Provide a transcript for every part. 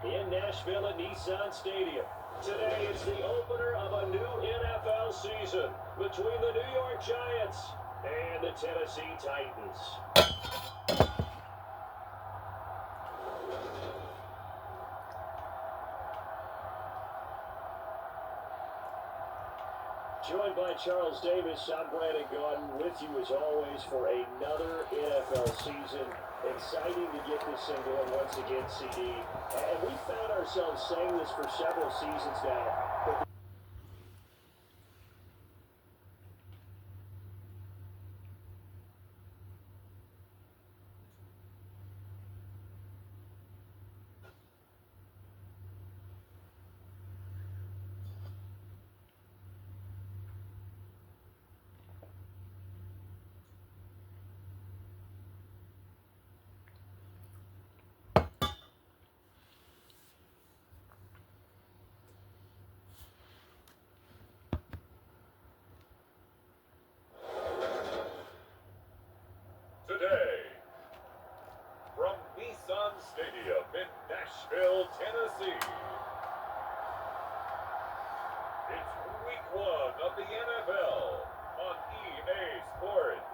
in Nashville at Nissan Stadium. Today is the opener of a new NFL season between the New York Giants and the Tennessee Titans. Joined by Charles Davis, I'm Brandon Gordon with you as always for another NFL season. Exciting to get this thing going once again, CD. And we found ourselves saying this for several seasons now. Today, from Nissan Stadium in Nashville, Tennessee, it's week 1 of the NFL on EA Sports.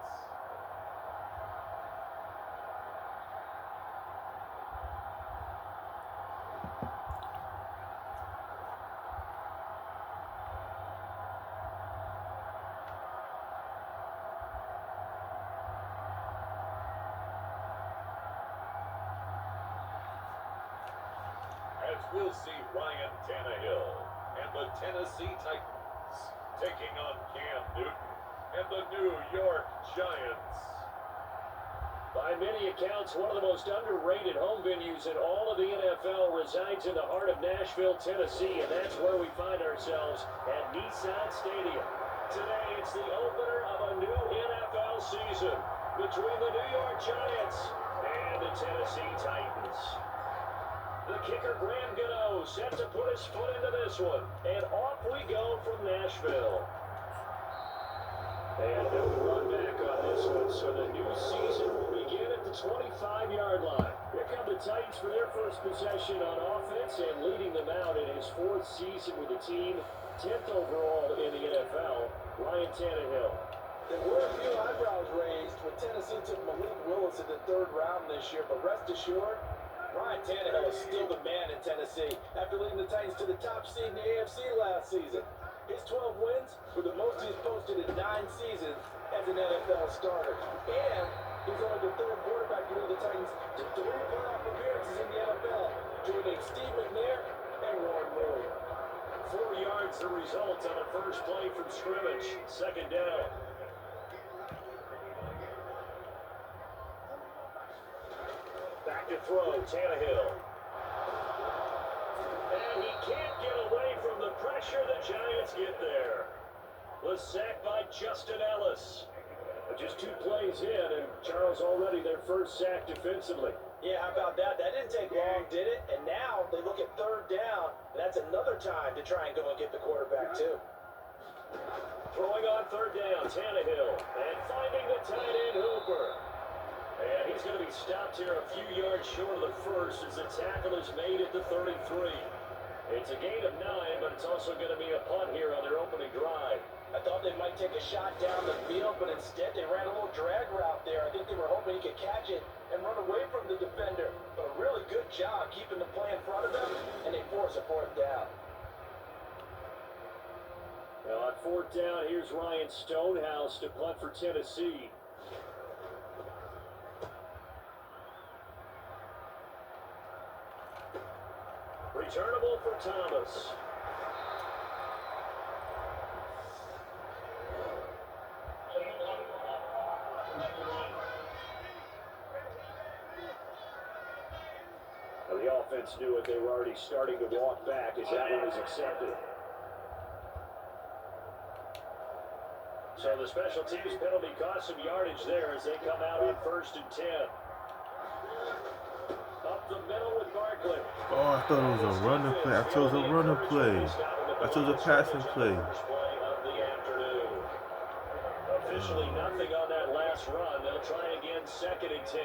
As we'll see Ryan Tannehill and the Tennessee Titans taking on Cam Newton and the New York Giants. By many accounts, one of the most underrated home venues in all of the NFL resides in the heart of Nashville, Tennessee, and that's where we find ourselves at Nissan Stadium. Today, it's the opener of a new NFL season between the New York Giants and the Tennessee Titans. The kicker, Graham Gano, set to put his foot into this one. And off we go from Nashville. And no run back on this one, so the new season will begin at the 25-yard line. Here come the Titans for their first possession on offense, and leading them out in his 4th season with the team, 10th overall in the NFL, Ryan Tannehill. There were a few eyebrows raised when Tennessee took Malik Willis in the 3rd round this year, but rest assured, Ryan Tannehill is still the man in Tennessee after leading the Titans to the top seed in the AFC last season. His 12 wins were the most he's posted in 9 seasons as an NFL starter. And he's only the 3rd quarterback to lead the Titans to 3 playoff appearances in the NFL, joining Steve McNair and Warren Moon. 4 yards the result on the first play from scrimmage. 2nd down. Back to throw, Tannehill. And he can't get away from the pressure the Giants get there. Was sacked by Justin Ellis. Just 2 plays in, and Charles already their first sack defensively. Yeah, how about that? That didn't take long, did it? And now they look at 3rd down, and that's another time to try and go and get the quarterback, too. Throwing on 3rd down, Tannehill. And finding the tight end, Hooper. And he's going to be stopped here a few yards short of the first as the tackle is made at the 33. It's a gain of 9, but it's also going to be a punt here on their opening drive. I thought they might take a shot down the field, but instead they ran a little drag route there. I think they were hoping he could catch it and run away from the defender. But a really good job keeping the play in front of them, and they force a 4th down. Now on 4th down, here's Ryan Stonehouse to punt for Tennessee. Returnable for Thomas. Now the offense knew it. They were already starting to walk back as that one was accepted. So the special teams penalty cost some yardage there as they come out on 1st and 10. Up the middle with Barkley. Oh, I thought it was a running play. I chose a running play. I chose a passing play. Officially nothing on that last run. They'll try again 2nd and 10.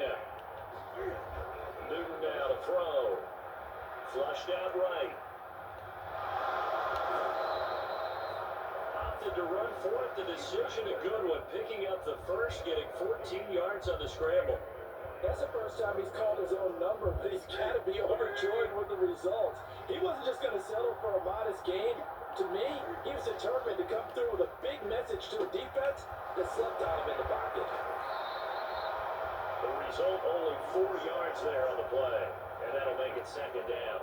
Newton now to throw. Flushed out right. Opted to run for it. The decision a good one. Picking up the first, getting 14 yards on the scramble. That's the first time he's called his own number, but he's got to be overjoyed with the results. He wasn't just going to settle for a modest gain. To me, he was determined to come through with a big message to a defense that slept on him in the pocket. The result, only 4 yards there on the play, and that'll make it second down.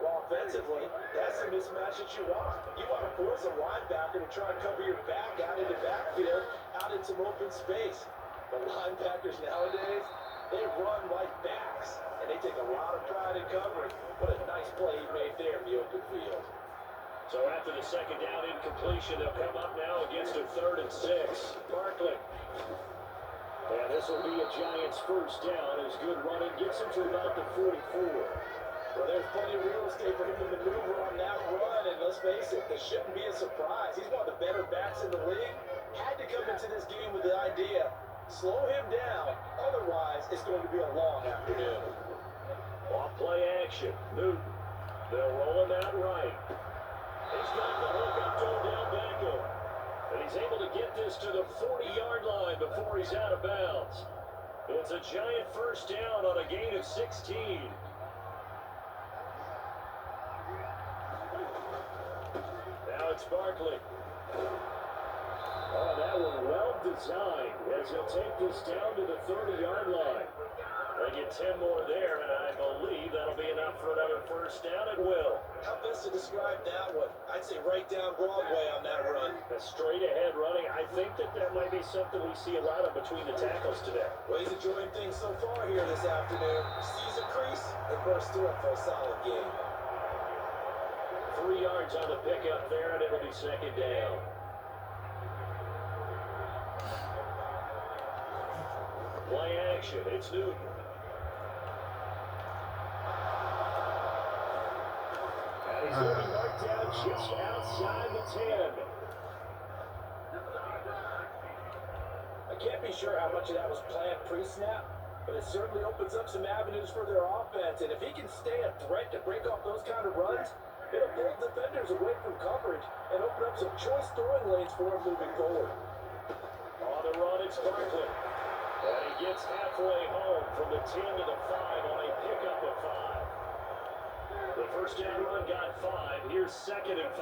Well, offensively, that's the mismatch that you want. You want to force a linebacker to try and cover your back out into backfield, out in some open space. The linebackers nowadays, they run like backs, and they take a lot of pride in covering. What a nice play he made there in the open field. So after the second down incompletion, they'll come up now against a 3rd and 6. Barkley. And this will be a Giants first down as good running gets him to about the 44. Well, there's plenty of real estate for him to maneuver on that run, and let's face it, this shouldn't be a surprise. He's one of the better backs in the league. Had to come into this game with the idea, slow him down, otherwise it's going to be a long afternoon. Off play action, Newton. They'll roll him out right. He's got the hook up to him down Beckham. And he's able to get this to the 40-yard line before he's out of bounds. It's a Giant first down on a gain of 16. Now it's Barkley. Oh, that was well designed as he'll take this down to the 30-yard line. They get 10 more there, and I believe that'll be enough for another first down at will. How best to describe that one? I'd say right down Broadway on that run. A straight ahead running. I think that might be something we see a lot of between the tackles today. Well, he's enjoying things so far here this afternoon. Sees a crease and bursts through it for a solid game. 3 yards on the pickup there, and it'll be second down. Play action. It's Newton. And he's going to be marked down just outside the 10. I can't be sure how much of that was planned pre-snap, but it certainly opens up some avenues for their offense. And if he can stay a threat to break off those kind of runs, it'll pull defenders away from coverage and open up some choice throwing lanes for him moving forward. On the run, it's Barkley. And he gets halfway home from the 10 to the 5 on a pickup of 5. The first down run got 5. Here's second and 5.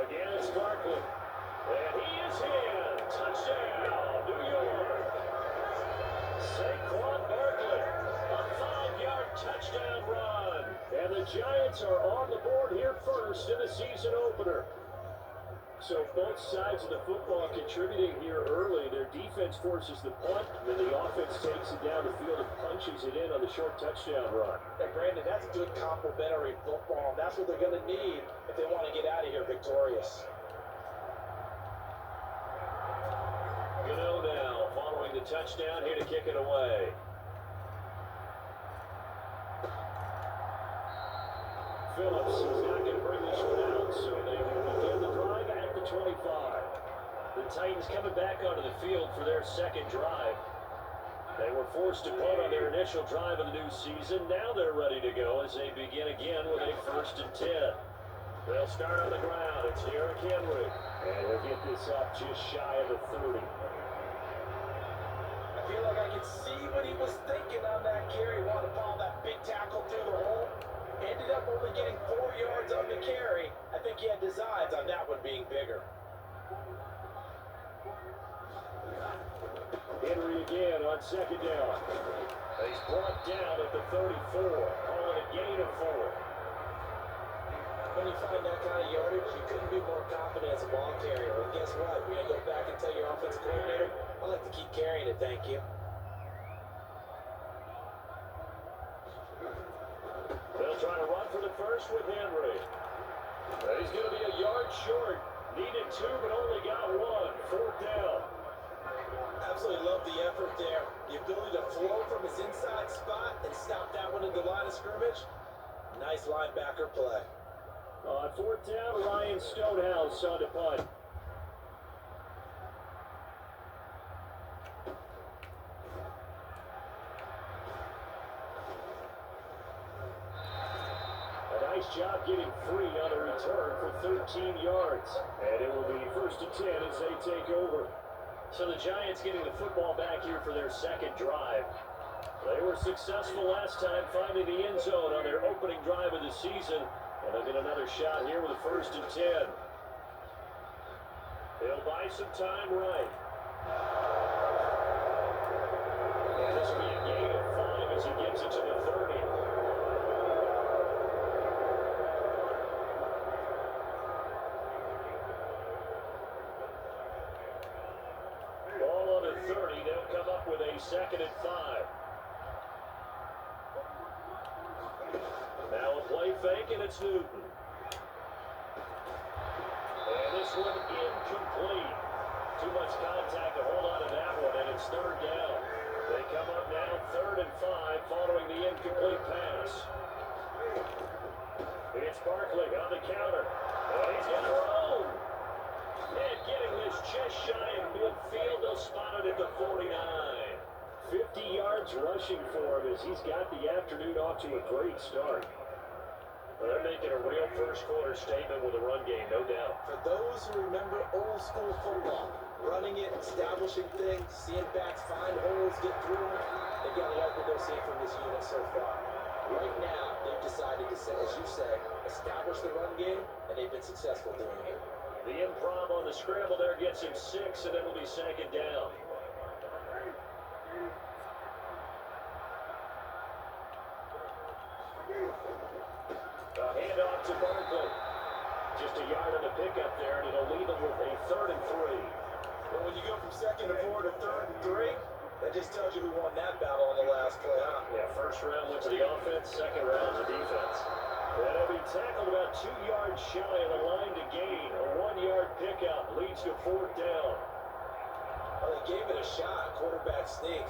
Again, it's Barkley. And he is in. Touchdown, New York. Saquon Barkley. A 5-yard touchdown run. And the Giants are on the board here first in the season opener. So both sides of the football contributing here early. Their defense forces the punt, and then the offense takes it down the field and punches it in on the short touchdown run. And Brandon, that's good complementary football. That's what they're going to need if they want to get out of here victorious. Gano now, following the touchdown, here to kick it away. Phillips is not going to bring this one out, so they will begin the drive at the 25. The Titans coming back onto the field for their second drive. They were forced to punt on their initial drive of the new season. Now they're ready to go as they begin again with a 1st and 10. They'll start on the ground. It's Derrick Henry. And he'll get this up just shy of the 30. I feel like I can see what he was thinking on that carry. Wanted to follow that big tackle through the hole. Ended up only getting 4 yards on the carry. I think he had designs on that one being bigger. Henry again on second down. He's brought down at the 34, calling a gain of 4. When you find that kind of yardage, you couldn't be more confident as a ball carrier. And guess what? You're going to go back and tell your offensive coordinator, I'd like to keep carrying it, thank you. They'll try to run for the first with Henry. He's going to be a yard short. Needed 2, but only got 1. 4th down. Absolutely love the effort there. The ability to flow from his inside spot and stop that one at the line of scrimmage. Nice linebacker play. On 4th down, Ryan Stonehouse on to punt. nice job getting free on the return for 13 yards. And it will be 1st and 10 as they take over. So the Giants getting the football back here for their second drive. They were successful last time finding the end zone on their opening drive of the season. And they'll get another shot here with a 1st and 10. They'll buy some time right. And this will be a gain of 5 as he gets it to the 30. Ball on the 30. They'll come up with a 2nd and 5. Now a play fake, and it's Newton. And this one incomplete. Too much contact to hold on to that one, and it's 3rd down. They come up now 3rd and 5 following the incomplete pass. It's Barkley on the counter. And he's got her own. And getting this just shy of midfield, they'll spot it at the 49. 50 yards rushing for him as he's got the afternoon off to a great start. Well, they're making a real first quarter statement with a run game, no doubt. For those who remember old school football, running it, establishing things, seeing backs find holes, get through them, they've got to like what they're seeing from this unit so far. Right now, they've decided to, as you say, establish the run game, and they've been successful doing it. The improv on the scramble there gets him 6, and then it'll be 2nd down. A handoff to Barkley. Just a yard on the pickup there, and it'll leave him with a 3rd and 3. But when you go from 2nd and 4 to 3rd and 3, that just tells you who won that battle on the last play, huh? Yeah, 1st round went to the offense, 2nd round to defense. And he'll be tackled about 2 yards shy of the line to gain. A 1-yard pickup leads to 4th down. Well, they gave it a shot, quarterback sneak.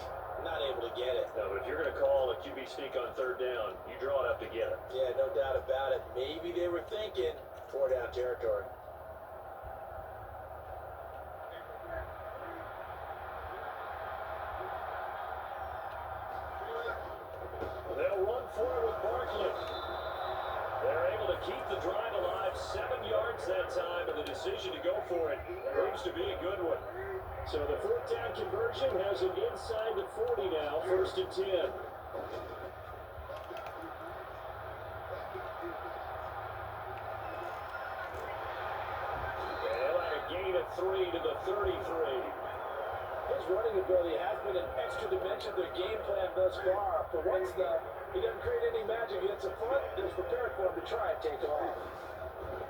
Not able to get it. No, but if you're going to call a QB sneak on 3rd down, you draw it up to get it. Yeah, no doubt about it. Maybe they were thinking 4-down territory. They'll run forward with Barkley. They're able to keep the drive alive, 7 yards that time, and the decision to go for it proves to be a good one. So the 4th down conversion has it inside the 40 now, 1st and 10. They'll add a gain of 3 to the 33. His running ability has been an extra dimension of their game plan thus far. For once, though, he doesn't create any magic against the front. They're prepared for him to try and take off.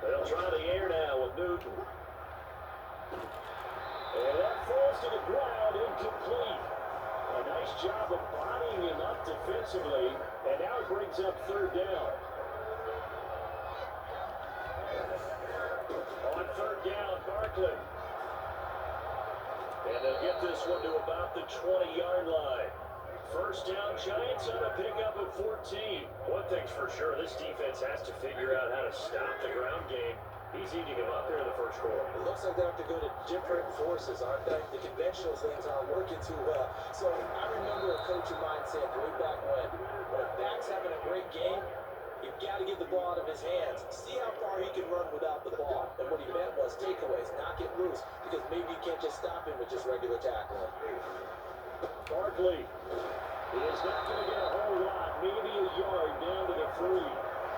They'll try the air now with Newton. And that falls to the ground, incomplete. A nice job of bodying him up defensively, and now it brings up 3rd down. On 3rd down, Barkley. And they'll get this one to about the 20-yard line. 1st down, Giants on a pickup of 14. One thing's for sure, this defense has to figure out how to stop the ground game. He's eating him up there in the 1st quarter. It looks like they have to go to different forces, aren't they? The conventional things aren't working too well. So I remember a coach of mine saying way back when a back's having a great game, you've got to get the ball out of his hands. See how far he can run without the ball. And what he meant was takeaways, knock it loose, because maybe you can't just stop him with just regular tackling. Barkley is not going to get a whole lot, maybe a yard down to the 3.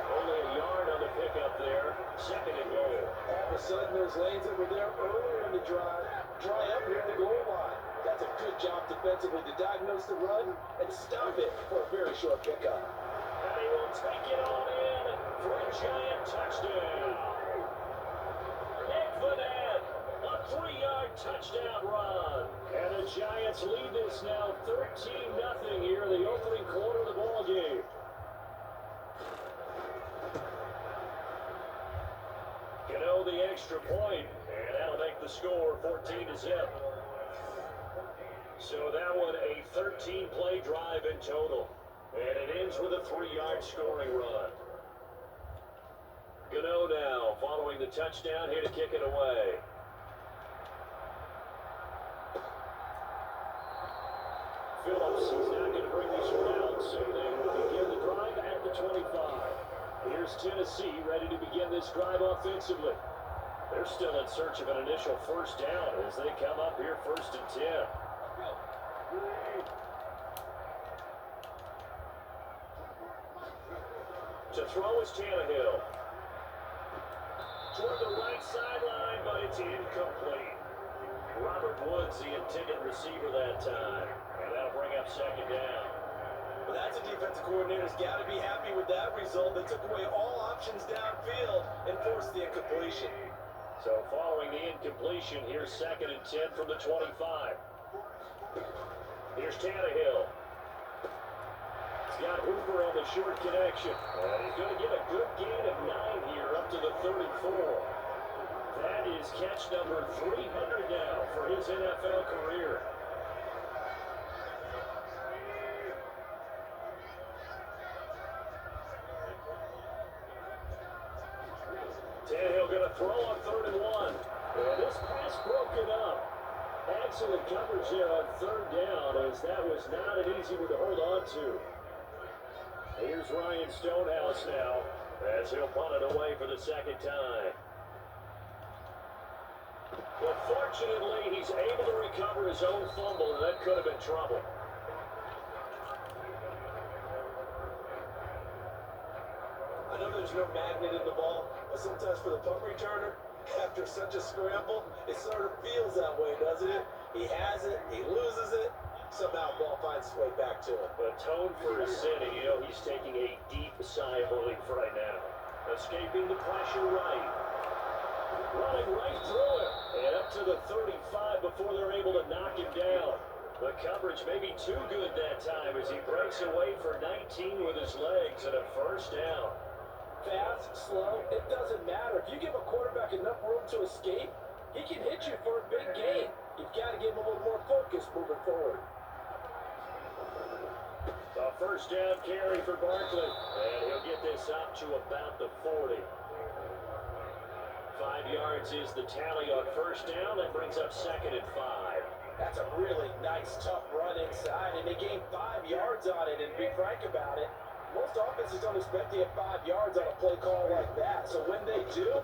Only a yard on the pickup there. 2nd and goal. All of a sudden, those lanes that were there earlier in the drive dry up near the goal line. That's a good job defensively to diagnose the run and stop it for a very short pickup. And he will take it all in for a Giant touchdown. Nick Vanette, a 3-yard touchdown run. And the Giants lead this now 13-0 here in the opening quarter of the ball game. The extra point, and that'll make the score 14-0. So that one a 13-play drive in total, and it ends with a 3-yard scoring run. Gano now following the touchdown here to kick it away. Phillips is not going to bring this one out, so they will begin the drive at the 25. Here's Tennessee ready to begin this drive offensively. They're still in search of an initial first down as they come up here 1st and 10. To throw is Tannehill. Toward the right sideline, but it's incomplete. Robert Woods, the intended receiver that time. And that'll bring up 2nd down. Well, that's a defensive coordinator's got to be happy with that result. They took away all options downfield and forced the incompletion. So following the incompletion, here's 2nd and 10 from the 25. Here's Tannehill. He's got Hooper on the short connection. And he's going to get a good gain of 9 here up to the 34. That is catch number 300 now for his NFL career. Tannehill going to throw on 3rd and 1. And this pass broken up. Excellent coverage there on 3rd down, as that was not an easy one to hold on to. Here's Ryan Stonehouse now, as he'll punt it away for the 2nd time. But fortunately, he's able to recover his own fumble, and that could have been trouble. I know there's no magnet in the ball, but sometimes for the punt returner, after such a scramble, it sort of feels that way, doesn't it? He has it, he loses it, somehow ball finds its way back to him. Atone for his sin, and you know he's taking a deep sigh of relief right now. Escaping the pressure right. Running right through him. And up to the 35 before they're able to knock him down. The coverage may be too good that time as he breaks away for 19 with his legs and a 1st down. Fast, slow, it doesn't matter. If you give a quarterback enough room to escape, he can hit you for a big gain. You've got to give him a little more focus moving forward. A 1st down carry for Barkley. And he'll get this up to about the 40. 5 yards is the tally on 1st down. That brings up 2nd and 5. That's a really nice, tough run inside, and they gained 5 yards on it, and to be frank about it, most offenses don't expect to get 5 yards on a play call like that. So when they do,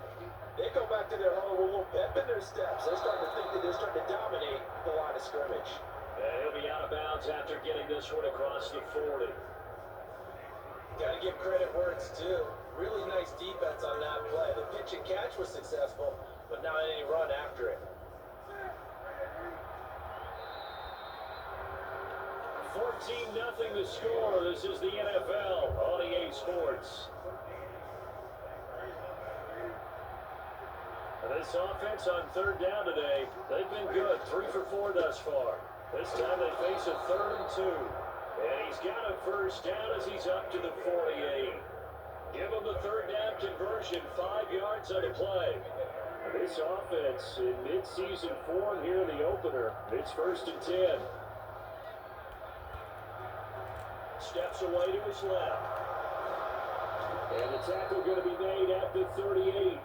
they go back to their huddle with a little pep in their steps. They're starting to think that they're starting to dominate the line of scrimmage. And he'll be out of bounds after getting this one across the 40. Got to give credit where it's due. Really nice defense on that play. The pitch and catch was successful, but not any run after it. 14-0 the score. This is the NFL on EA Sports. And this offense on 3rd down today, they've been good. 3 for 4 thus far. This time they face a 3rd and 2. And he's got a 1st down as he's up to the 48. Give him the 3rd down conversion, 5 yards on the play. This offense in mid-season form here in the opener. It's 1st and 10. Steps away to his left. And the tackle going to be made at the 38.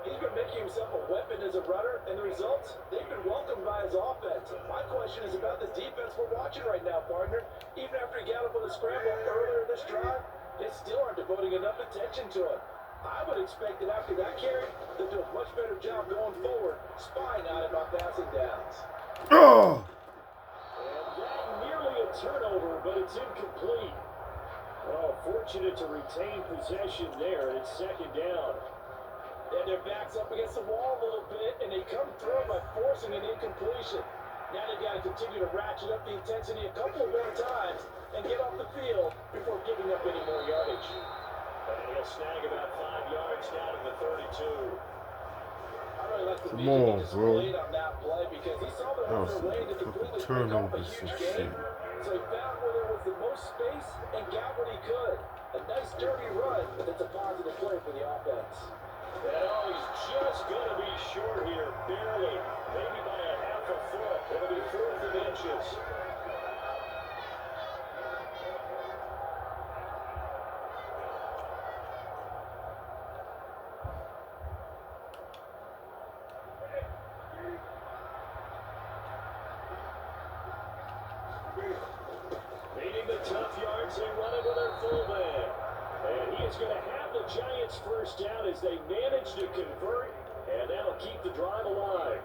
He's been making himself a weapon as a runner, and the results, they've been welcomed by his offense. My question is about the defense we're watching right now, partner. Even after he got up on the scramble earlier this drive, they still aren't devoting enough attention to him. I would expect that after that carry, they'll do a much better job going forward, spying on him on passing downs. Oh! And that nearly a turnover, but it's incomplete. Oh, fortunate to retain possession there, and it's 2nd down. And their backs up against the wall a little bit, and they come through by forcing an incompletion. Now they've got to continue to ratchet up the intensity a couple of more times and get off the field before giving up any more yardage. And he'll snag about 5 yards down to the 32. I really like the Come music on, he displayed on that play because he saw the That was runner lane to some completely fucking break up a turnovers huge and game. shit. So he found where there was the most space and got what he could. A nice dirty run, but it's a positive play for the offense. And oh, he's just going to be short here, barely, maybe by a half a foot. It'll be 4th and inches. Needing the tough yards, they run it with their fullback. And he is going to have the Giants first down as they manage to convert, and that'll keep the drive alive.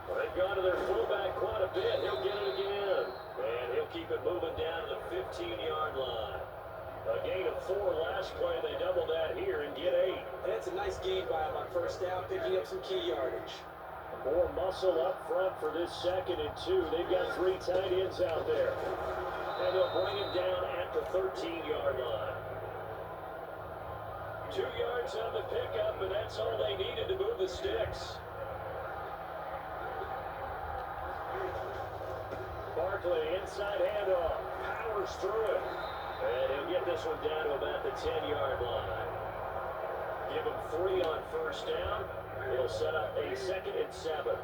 They've gone to their fullback quite a bit. He'll get it again. And he'll keep it moving down to the 15-yard line. A gain of 4 last play. They double that here and get 8. That's a nice gain by him on first down, picking up some key yardage. More muscle up front for this 2nd and 2. They've got 3 tight ends out there. And they'll bring him down at the 13-yard line. 2 yards on the pickup, and that's all they needed to move the sticks. Barkley, inside handoff, powers through it. And he'll get this one down to about the 10-yard line. Give him 3 on first down. He'll set up a 2nd and 7.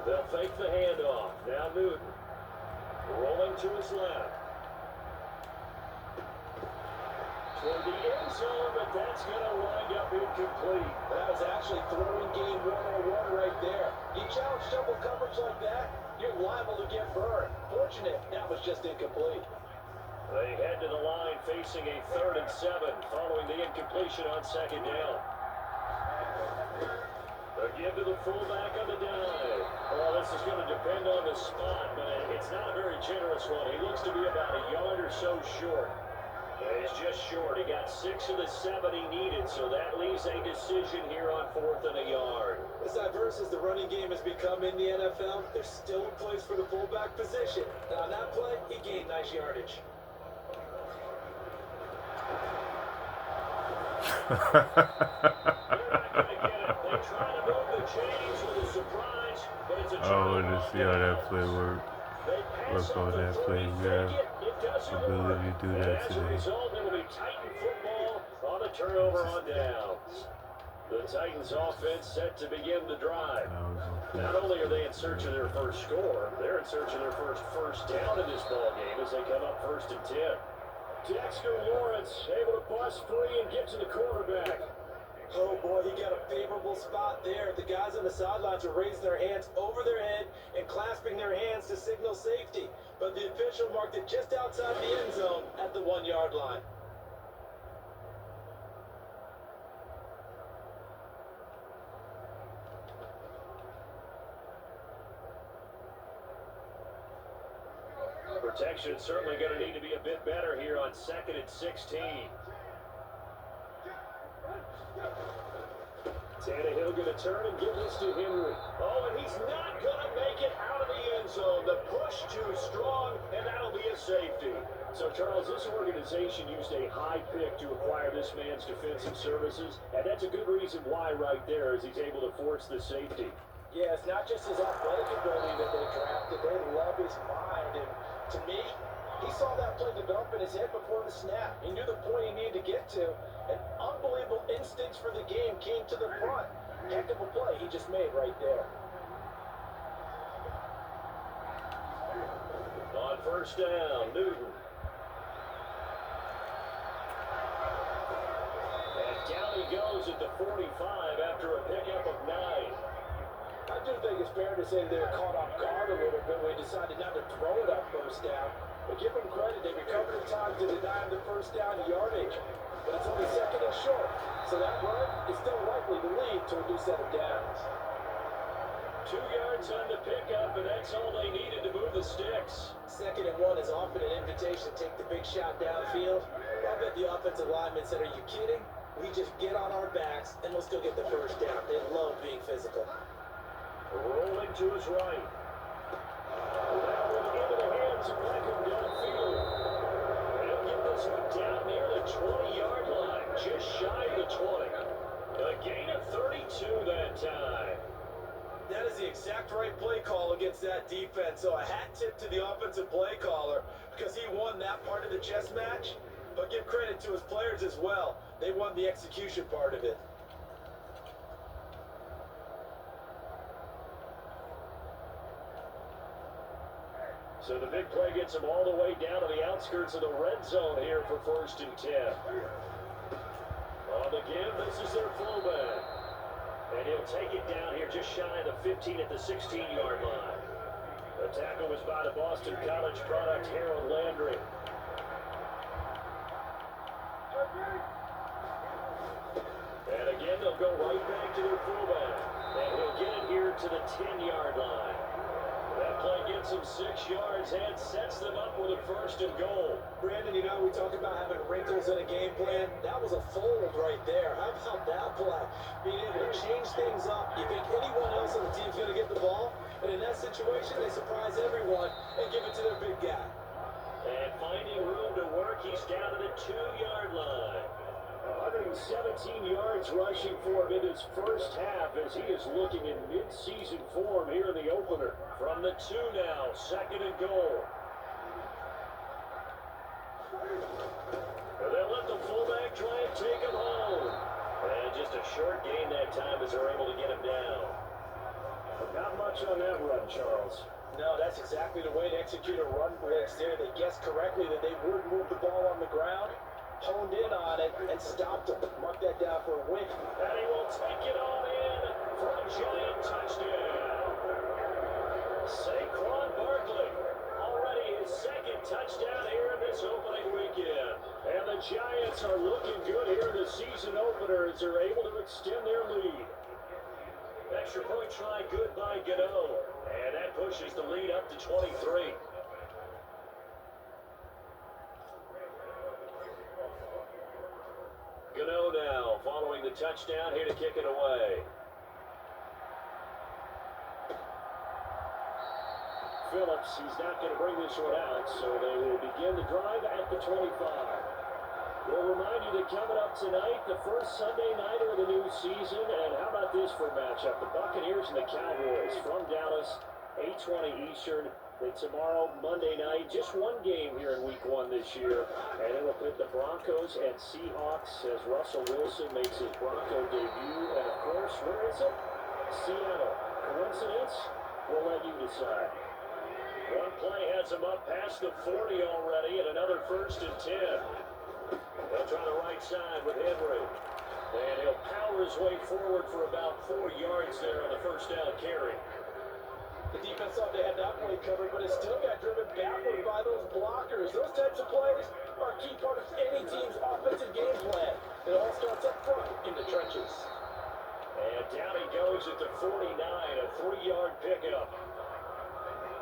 They'll fake the handoff. Now Newton. Rolling to his left. Toward the end zone, but that's going to wind up incomplete. That was actually throwing game 101 right there. You challenge double coverage like that, you're liable to get burned. Fortunate, that was just incomplete. They head to the line facing a 3rd and 7 following the incompletion on 2nd down. They'll give to the fullback on the dive. Well, this is going to depend on the spot, but it's not a very generous one. He looks to be about a yard or so short. He's just short. He got 6 of the 7 he needed, so that leaves a decision here on 4th and a yard. As diverse as the running game has become in the NFL, there's still a place for the fullback position. And on that play, he gained nice yardage. They're not going to get it. They try to move the chains with a surprise, but it's a I want to see how that play works. Work on that play. We have ability to do that today. As a result, it'll be Titan football on a turnover on downs. The Titans offense set to begin the drive. Not only are they in search of their first score, they're in search of their first down in this ball game as they come up 1st and 10. Dexter Lawrence able to bust free and get to the quarterback. Oh boy, he got a favorable spot there. The guys on the sidelines are raising their hands over their head and clasping their hands to signal safety. But the official marked it just outside the end zone at the 1-yard line. Protection certainly going to need to be a bit better here on 2nd and 16. Tannehill going to turn and give this to Henry. Oh, and he's not going to make it out of the end zone. The push too strong, and that'll be a safety. So, Charles, this organization used a high pick to acquire this man's defensive services, and that's a good reason why right there is he's able to force the safety. Yeah, it's not just his athletic ability that they drafted. They love his mind, and to me, he saw that play develop in his head before the snap. He knew the point he needed to get to, and unbelievable instincts for the game came to the front. Heck of a play he just made right there. On first down, Newton. And down he goes at the 45 after a pickup of 9. I do think it's fair to say they were caught off guard a little bit when he decided not to throw it on first down. But give them credit, they recovered in time to deny him the first down yardage. But it's only 2nd and short, so that run is still likely to lead to a new set of downs. 2 yards on the pickup, and that's all they needed to move the sticks. 2nd and 1 is often an invitation to take the big shot downfield. I bet the offensive linemen said, "Are you kidding? We just get on our backs and we'll still get the first down." They love being physical. Rolling to his right. That one into the hands of Beckham downfield. They'll get this one down near the 20-yard line, just shy of the 20. A gain of 32 that time. That is the exact right play call against that defense. So a hat tip to the offensive play caller because he won that part of the chess match. But give credit to his players as well. They won the execution part of it. So the big play gets him all the way down to the outskirts of the red zone here for 1st and 10. On the give, this is their fullback. And he'll they'll take it down here just shy of the 15 at the 16-yard line. The tackle was by the Boston College product, Harold Landry. And again, they'll go right back to their fullback. And he'll get it here to the 10-yard line. That play gets him 6 yards and sets them up with a 1st and goal. Brandon, you know, we talk about having wrinkles in a game plan. That was a fold right there. How about that play? Being able to change things up. You think anyone else on the team's going to get the ball? And in that situation, they surprise everyone and give it to their big guy. And finding room to work, he's down to the 2-yard line. 117 yards rushing for him in his first half as he is looking in mid-season form here in the opener. From the 2 now, 2nd and goal. And they'll let the fullback try and take him home. And just a short gain that time as they're able to get him down. Not much on that run, Charles. No, that's exactly the way to execute a run blitz there. They guessed correctly that they would move the ball on the ground, honed in on it, and stopped him. Mark that down for a win. And he will take it on in for a giant touchdown. Saquon Barkley, already his 2nd touchdown here in this opening weekend. And the Giants are looking good here in the season opener as they're able to extend their lead. Extra point try good by Gano. And that pushes the lead up to 23. Gano now following the touchdown here to kick it away. Phillips, he's not going to bring this one out, so they will begin the drive at the 25. We'll remind you that coming up tonight, the first Sunday nighter of the new season, and how about this for a matchup? The Buccaneers and the Cowboys from Dallas, 8:20 Eastern. Then tomorrow, Monday night, just one game here in Week 1 this year, and it will pit the Broncos and Seahawks as Russell Wilson makes his Bronco debut. And of course, where is it? Seattle. Coincidence? We'll let you decide. One play has him up past the 40 already, and another 1st and 10. They'll try the right side with Henry. And he'll power his way forward for about 4 yards there on the 1st down carry. The defense thought they had that play covered, but it still got driven backward by those blockers. Those types of plays are a key part of any team's offensive game plan. It all starts up front in the trenches. And down he goes at the 49, a 3-yard pickup.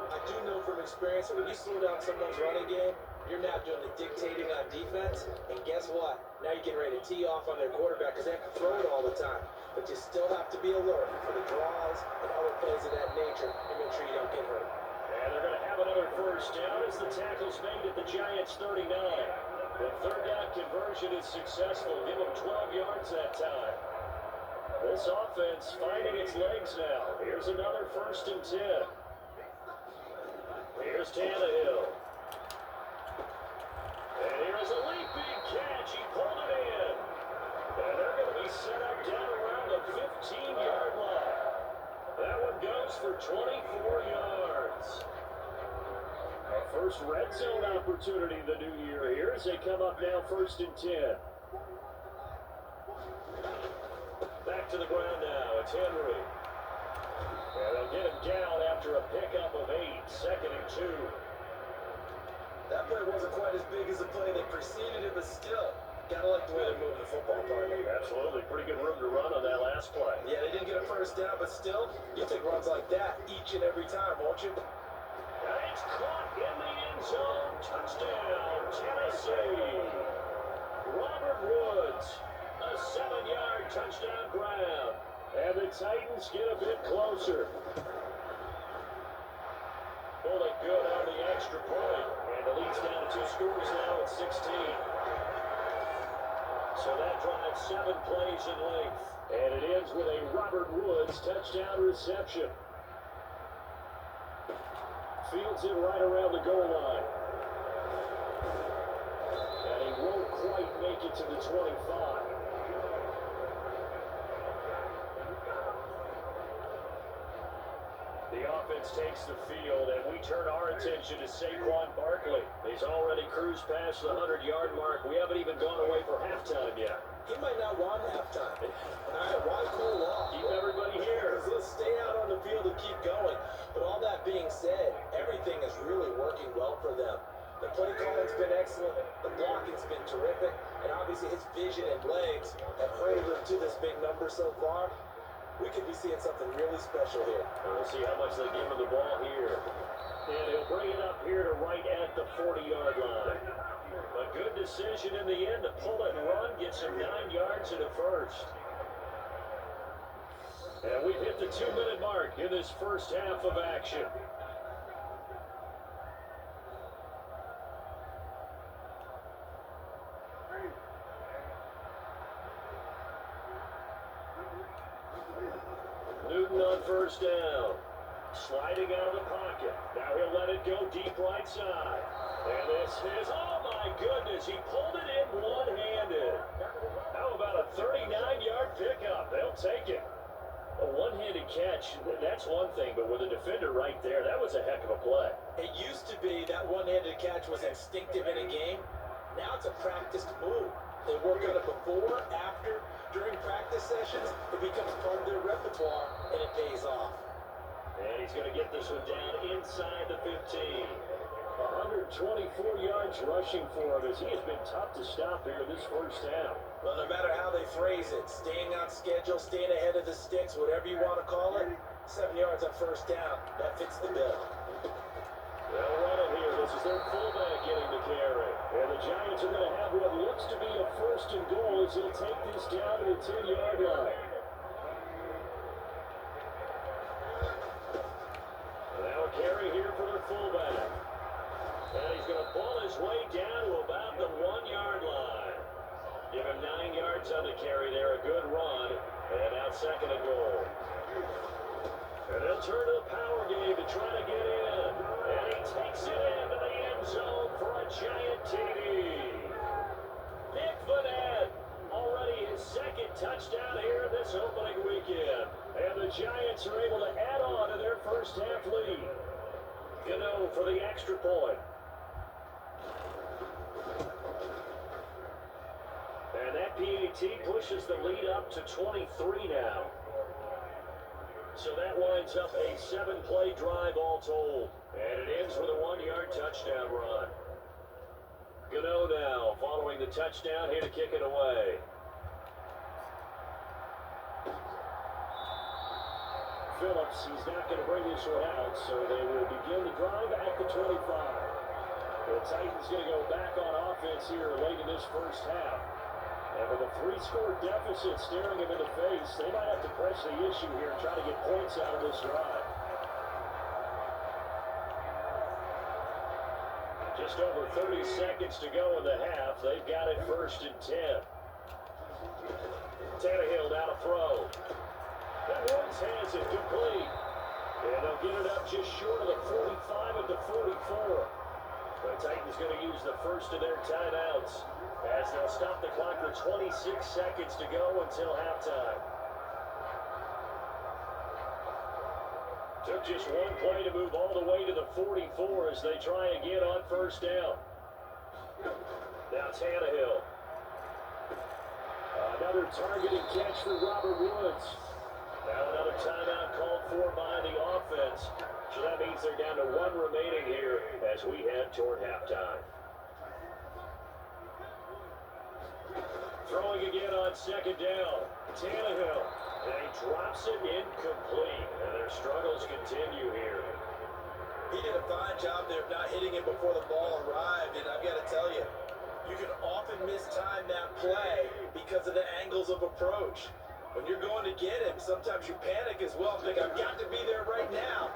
I do know from experience that when you slow down someone's running game, you're now doing the dictating on defense, and guess what? Now you're getting ready to tee off on their quarterback because they have to throw it all the time. But you still have to be alert for the draws and other plays of that nature and make sure you don't get hurt. And they're going to have another 1st down as the tackle's made at the Giants' 39. The 3rd down conversion is successful. Give them 12 yards that time. This offense finding its legs now. Here's another 1st and 10. Here's Tannehill. And here's a leaping catch. He pulled it in. And they're going to be set up down around the 15-yard line. That one goes for 24 yards. Our first red zone opportunity of the new year here as they come up now 1st and 10. Back to the ground now. It's Henry. And they'll get him down after a pickup of 8. 2nd and 2. That play wasn't quite as big as the play that preceded it, but still, gotta like the way they move the football, partner. Absolutely. Pretty good room to run on that last play. Yeah, they didn't get a 1st down, but still, you take runs like that each and every time, won't you? And it's caught in the end zone. Touchdown, Tennessee. Robert Woods, a 7-yard touchdown grab. And the Titans get a bit closer. Pulling good on the extra point. And the lead's down to 2 scores now at 16. So that drives 7 plays in length. And it ends with a Robert Woods touchdown reception. Fields it right around the goal line. And he won't quite make it to the 25. The offense takes the field, and we turn our attention to Saquon Barkley. He's already cruised past the 100-yard mark. We haven't even gone away for halftime yet. He might not want halftime. Why cool off? Keep everybody to keep going. But all that being said, everything is really working well for them. The play calling's been excellent, the blocking's been terrific, and obviously his vision and legs have hurtled him to this big number so far. We could be seeing something really special here. We'll see how much they give him the ball here. And he'll bring it up here to right at the 40-yard line. A good decision in the end to pull it and run, get some 9 yards in the first. And we've hit the 2-minute mark in this first half of action. Newton on first down. Sliding out of the pocket. Now he'll let it go deep right side. And this is, oh my goodness, he pulled it in one-handed. How about a 39-yard pickup? They'll take it. A one-handed catch, that's one thing, but with a defender right there, that was a heck of a play. It used to be that one-handed catch was instinctive in a game. Now it's a practiced move. They work on it before, after, during practice sessions. It becomes part of their repertoire, and it pays off. And he's going to get this one down inside the 15. 124 yards rushing for him as he has been tough to stop here in this first half. Well, no matter how they phrase it, staying on schedule, staying ahead of the sticks, whatever you want to call it, 7 yards on first down, that fits the bill. They'll run it here. This is their fullback getting the carry. And the Giants are going to have what looks to be a first and goal as he'll take this down to the 10-yard line. Now a carry here for their fullback. And he's going to pull his way down to about the 1-yard line. Give him 9 yards on the carry there. A good run. And now second and goal. And they'll turn to the power game to try to get in. And he takes it into the end zone for a giant TD. Nick Vanette, already his second touchdown here this opening weekend. And the Giants are able to add on to their first half lead. Gano for the extra point. And that PAT pushes the lead up to 23 now. So that winds up a 7-play drive all told. And it ends with a 1-yard touchdown run. Gano now following the touchdown here to kick it away. Phillips, he's not going to bring this one out, so they will begin the drive at the 25. The Titans going to go back on offense here late in this first half. And with a 3-score deficit staring him in the face, they might have to press the issue here and try to get points out of this drive. Just over 30 seconds to go in the half. They've got it first and 10. Tannehill now to throw. And Woods has it complete. And they'll get it up just short of the 45 at the 44. The Titans going to use the first of their timeouts as they'll stop the clock with 26 seconds to go until halftime. Took just one play to move all the way to the 44 as they try again on first down. Now Tannehill. Another targeted catch for Robert Woods. Now another timeout called for by the offense. So that means they're down to 1 remaining here as we head toward halftime. Throwing again on second down. Tannehill. And he drops it incomplete. And their struggles continue here. He did a fine job there of not hitting it before the ball arrived. And I've got to tell you, you can often mistime that play because of the angles of approach. When you're going to get him, sometimes you panic as well. Think, I've got to be there right now.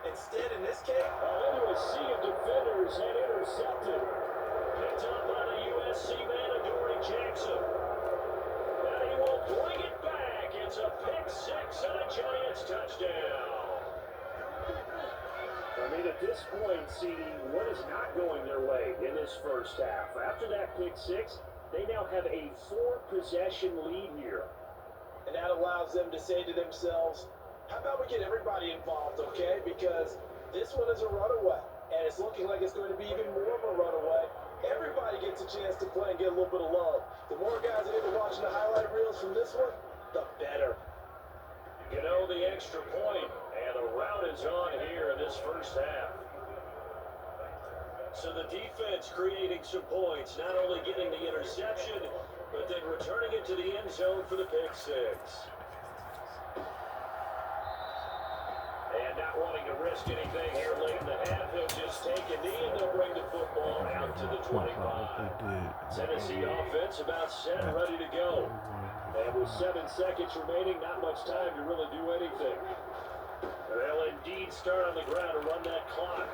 Instead, in this case, into a sea of defenders and intercepted. Picked up by the USC man, Adoree Jackson. And he will bring it back. It's a pick-6 and a Giants touchdown. I mean, at this point, CD, what is not going their way in this first half? After that pick-6, they now have a 4-possession lead here. and that allows them to say to themselves, how about we get everybody involved, okay? Because this one is a runaway, and it's looking like it's going to be even more of a runaway. Everybody gets a chance to play and get a little bit of love. The more guys are able watching the highlight reels from this one, the better. You know, the extra point, and the route is on here in this first half. So the defense creating some points, not only getting the interception, but then returning it to the end zone for the pick six. And not wanting to risk anything here late in the half, he'll just take a knee and they'll bring the football out to the 25. Tennessee offense about set and ready to go. And with 7 seconds remaining, not much time to really do anything. They'll indeed start on the ground to run that clock.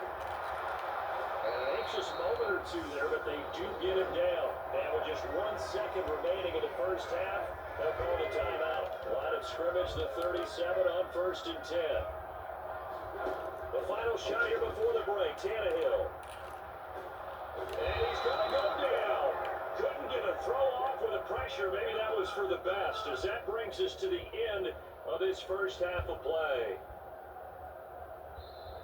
An anxious moment or two there, but they do get him down. And with just 1 second remaining in the first half, they'll call the timeout. Line of scrimmage, the 37 on 1st and 10. The final shot here before the break, Tannehill. And he's going to go down. Couldn't get a throw off with the pressure. Maybe that was for the best, as that brings us to the end of this first half of play.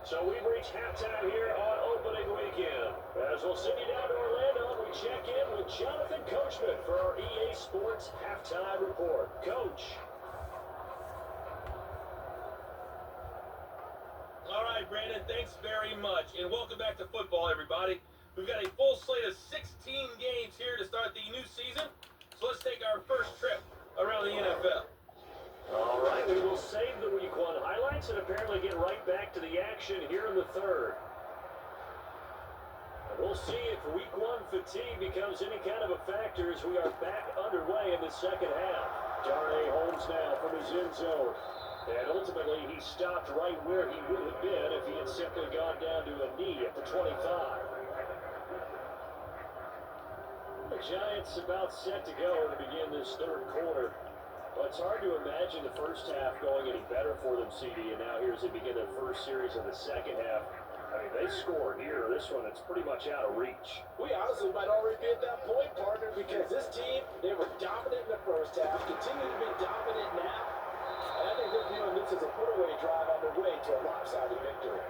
So we've reached halftime here on opening weekend. As we'll send you down to Orlando, we check in with Jonathan Coachman for our EA Sports Halftime Report. Coach. All right, Brandon, thanks very much. And welcome back to football, everybody. We've got a full slate of 16 games here to start the new season. So let's take our first trip around the NFL. All right, we will save the Week 1 highlights and apparently get right back to the action here in the third. And we'll see if Week 1 fatigue becomes any kind of a factor as we are back underway in the second half. Darnay Holmes now from his end zone. And ultimately, he stopped right where he would have been if he had simply gone down to a knee at the 25. The Giants about set to go to begin this third quarter. But it's hard to imagine the first half going any better for them, CD. And now here as they begin their first series of the second half. I mean, they score here. This one, it's pretty much out of reach. We honestly might already be at that point, partner, because this team, they were dominant in the first half, continue to be dominant now. And I think they're viewing this as a put-away drive on their way to a lopsided victory.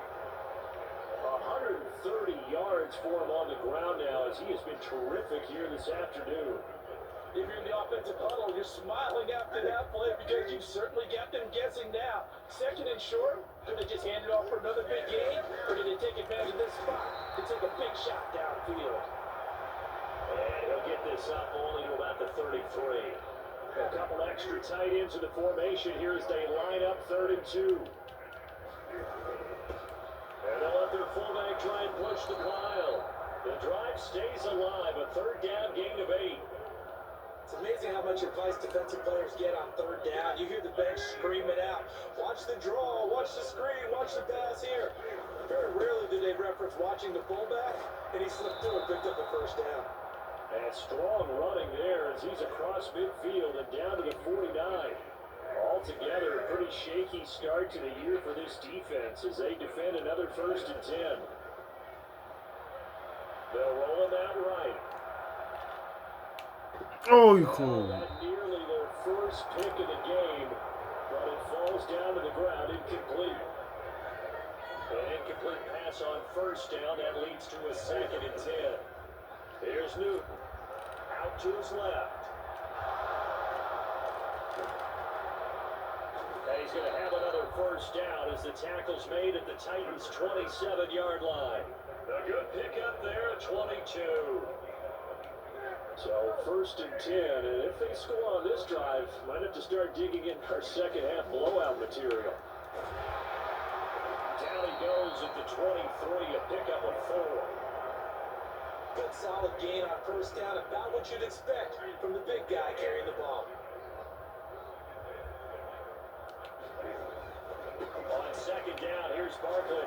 130 yards for him on the ground now as he has been terrific here this afternoon. If you're in the offensive huddle, you're smiling after that play because you've certainly got them guessing now. Second and short, could they just hand it off for another big gain? Or did they take advantage of this spot to take a big shot downfield? And he'll get this up only to about the 33. A couple extra tight ends in the formation here as they line up 3rd and 2. And they'll let their fullback try and push the pile. The drive stays alive, a 3rd down gain of 8. It's amazing how much advice defensive players get on 3rd down. You hear the bench scream it out. Watch the draw, watch the screen, watch the pass here. Very rarely do they reference watching the fullback, and he slipped through and picked up a 1st down. And strong running there as he's across midfield and down to the 49. Altogether, a pretty shaky start to the year for this defense as they defend another 1st and 10. They'll roll him out right. Oh, you cool. Nearly their first pick of the game, but it falls down to the ground incomplete. An incomplete pass on 1st down, that leads to a 2nd and 10. Here's Newton, out to his left. And he's going to have another 1st down as the tackle's made at the Titans' 27-yard line. A good pickup there at 22. So 1st and 10, and if they score on this drive, might have to start digging in our second half blowout material. Down he goes at the 23, a pickup of 4. Good solid gain on 1st down, about what you'd expect from the big guy carrying the ball. On 2nd down, here's Barkley.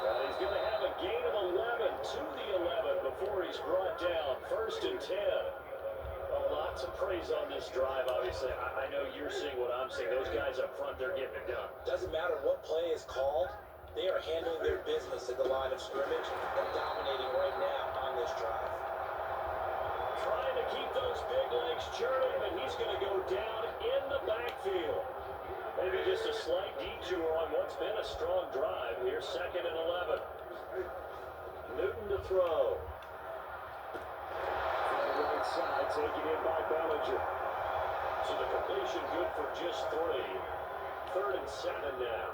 He's going to have a gain of 11 to the 11 before he's brought down. 1st and 10. Lots of praise on this drive, obviously. I know you're seeing what I'm seeing. Those guys up front, they're getting it done. Doesn't matter what play is called. They are handling their business at the line of scrimmage and dominating right now on this drive. Trying to keep those big legs churning, but he's going to go down in the backfield. Maybe just a slight detour on what's been a strong drive here. 2nd and 11. Newton to throw. From the right side, taken in by Bellinger. So the completion good for just 3. 3rd and 7 now.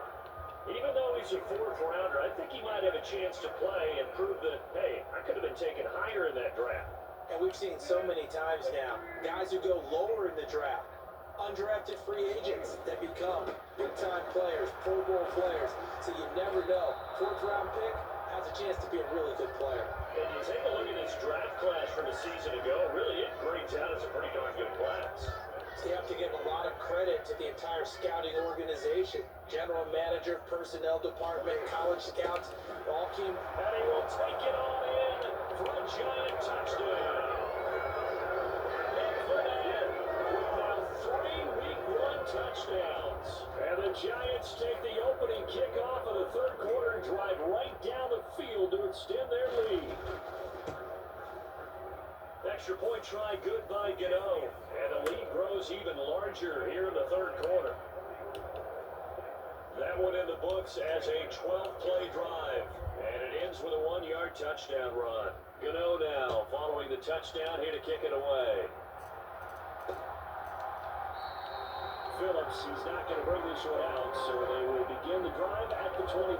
Even though he's a 4th rounder, I think he might have a chance to play and prove that, hey, I could have been taken higher in that draft. And we've seen so many times now, guys who go lower in the draft, undrafted free agents that become big-time players, Pro Bowl players. So you never know. 4th round pick has a chance to be a really good player. And you take a look at this draft class from a season ago, really it grades out as a pretty darn good class. So you have to give a lot of credit to the entire scouting organization. General manager, personnel department, college scouts, all came. And he will take it all in for a giant touchdown. Nick Fournette with now 3 Week 1 touchdowns. And the Giants take the opening kickoff of the 3rd quarter and drive right down the field to extend their lead. Extra point try good by Gano. And the lead grows even larger here in the 3rd quarter. That one in the books as a 12-play drive. And it ends with a 1-yard touchdown run. Gano now following the touchdown here to kick it away. Phillips, he's not going to bring this one out, so they will begin the drive at the 25.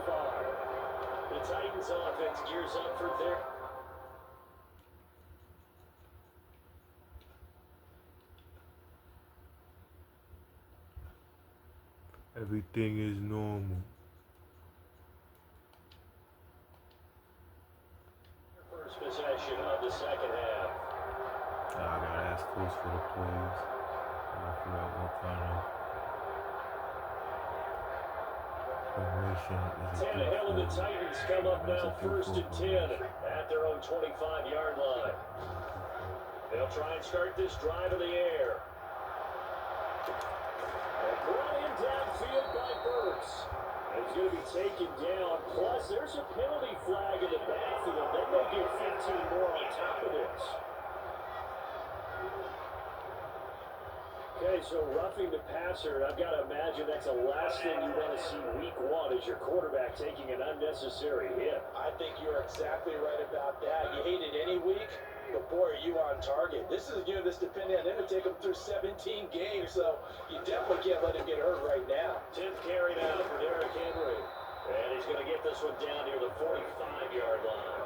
The Titans offense gears up for their... Everything is normal. First possession of the 2nd half. I gotta ask Coach for the plays. I forgot what kind of formation is it. Tannehill and the Titans come up now 1st and 10 at their own 25-yard line. They'll try and start this drive in the air. Brought downfield by Burks. He's going to be taken down. Plus, there's a penalty flag in the backfield. Then they'll get 15 more on top of this. Okay, so roughing the passer, I've got to imagine that's the last thing you want to see week 1 is your quarterback taking an unnecessary hit. I think you're exactly right about that. You hate it any week, but boy, are you on target. This is a unit that's dependent on him to take him through 17 games, so you definitely can't let him get hurt right now. 10th carry now for Derrick Henry. And he's going to get this one down near the 45-yard line.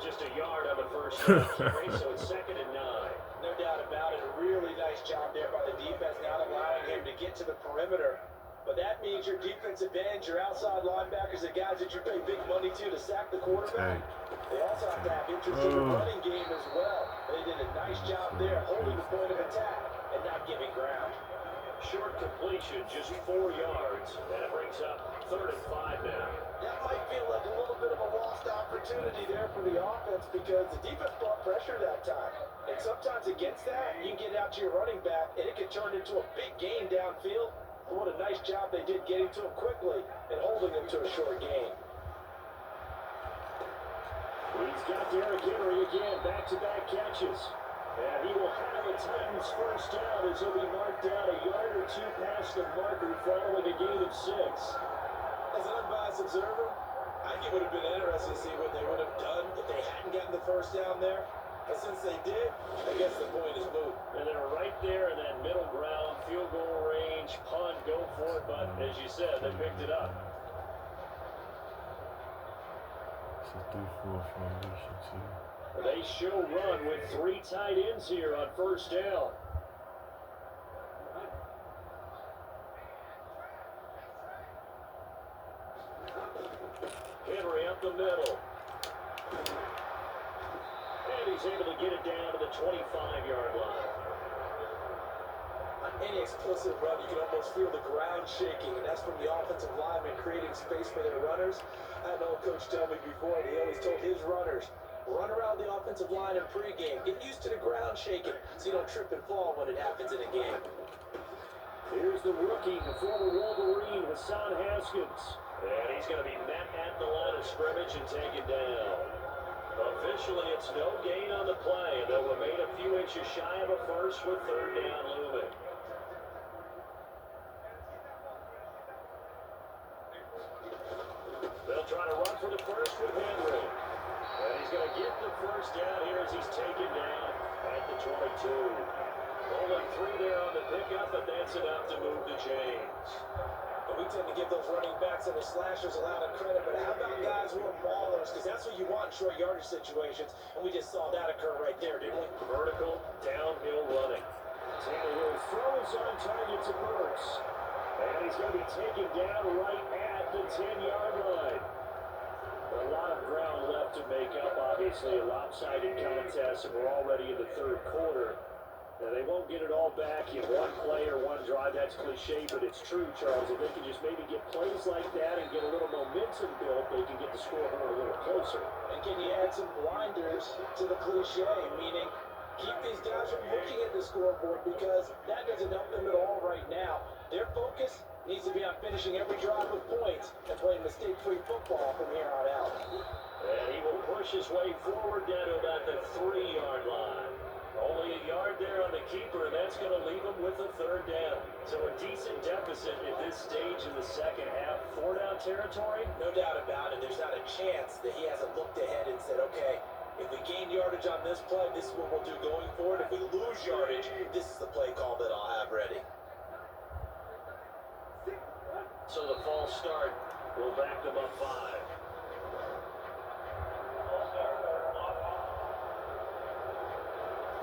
Just a yard on the first carry, so it's 2nd and 9. No doubt about it. A really nice job there by the defense, not allowing him to get to the perimeter. But that means your defensive ends, your outside linebackers, the guys that you pay big money to sack the quarterback. They also have to have interest in the running game as well. They did a nice job there, holding the point of attack and not giving ground. Short completion, just 4 yards. That brings up 3rd and 5 now. That might feel like a little bit of a lost opportunity there for the offense because the defense brought pressure that time. And sometimes against that, you can get out to your running back and it can turn into a big gain downfield. And what a nice job they did getting to him quickly and holding him to a short gain. He's got Derrick Henry again, back-to-back catches. And he will have the Titans first down as he'll be marked down a yard or 2 past the marker following a gain of 6. As an unbiased observer, I think it would have been interesting to see what they would have done if they hadn't gotten the first down there. But since they did, I guess the point is moot. And they're right there in that middle ground, field goal range, punt, go for it. But as you said, they picked it up. It's a 3-4 formation too. They show run with 3 tight ends here on first down. Henry up the middle. And he's able to get it down to the 25-yard line. On any explosive run, you can almost feel the ground shaking, and that's from the offensive linemen creating space for their runners. I had an old coach tell me before, and he always told his runners, run around the offensive line in pregame. Get used to the ground shaking so you don't trip and fall when it happens in a game. Here's the rookie, the former Wolverine, Hassan Haskins. And he's going to be met at the line of scrimmage and taken down. Officially, it's no gain on the play. They'll remain a few inches shy of a first with 3rd down looming. They'll try to run for the first with Henry. And he's going to get the first down here as he's taken down at the 22. Only 3 there on the pickup, but that's enough to move the chains. And we tend to give those running backs and the slashers a lot of credit, but how about guys who are ballers? Because that's what you want in short yardage situations, and we just saw that occur right there, didn't we? Vertical, downhill running. Tannehill throws on target to Burks. And he's going to be taken down right at the 10-yard line. A lot of ground left to make up, obviously, a lopsided contest, and we're already in the third quarter. Now, they won't get it all back in one play or one drive. That's cliche, but it's true, Charles. If they can just maybe get plays like that and get a little momentum built, they can get the scoreboard a little closer. And can you add some blinders to the cliche, meaning keep these guys from looking at the scoreboard, because that doesn't help them at all right now. Their focus needs to be on finishing every drive with points and playing mistake-free football from here on out. And he will push his way forward down to about the 3-yard line. Only a yard there on the keeper, and that's going to leave him with a 3rd down. So a decent deficit at this stage in the second half. 4-down territory? No doubt about it. There's not a chance that he hasn't looked ahead and said, okay, if we gain yardage on this play, this is what we'll do going forward. If we lose yardage, this is the play call that I'll have ready. So the false start will back them up 5.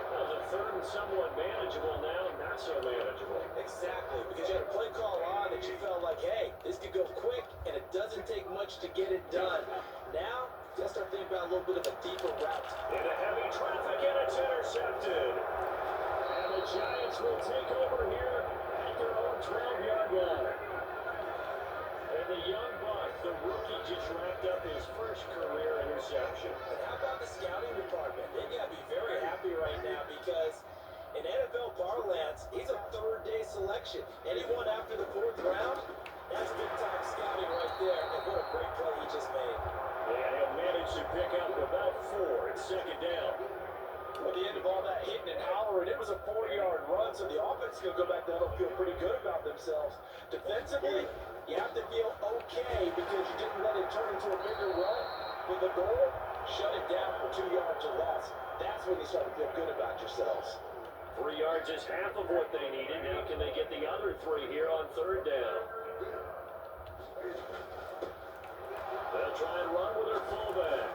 Well, the 3rd and somewhat manageable now, not so manageable. Exactly, because you had a play call on that you felt like, hey, this could go quick, and it doesn't take much to get it done. Now, you gotta start thinking about a little bit of a deeper route. Into heavy traffic, and it's intercepted. And the Giants will take over here at their own 12-yard line. And the young buck, the rookie, just racked up his first career interception. And how about the scouting department? They gotta be very happy right now, because in NFL parlance, he's a 3rd-day selection. Anyone after the 4th round, that's big-time scouting right there. And what a great play he just made. And he'll manage to pick up about 4. It's 2nd down. At the end of all that hitting and hollering, it was a 4-yard run, so the offense is going to go back down and feel pretty good about themselves. Defensively, you have to feel okay because you didn't let it turn into a bigger run. With the goal, shut it down for 2 yards or less. That's when you start to feel good about yourselves. 3 yards is half of what they needed. Now can they get the other 3 here on 3rd down? They'll try and run with their fullback.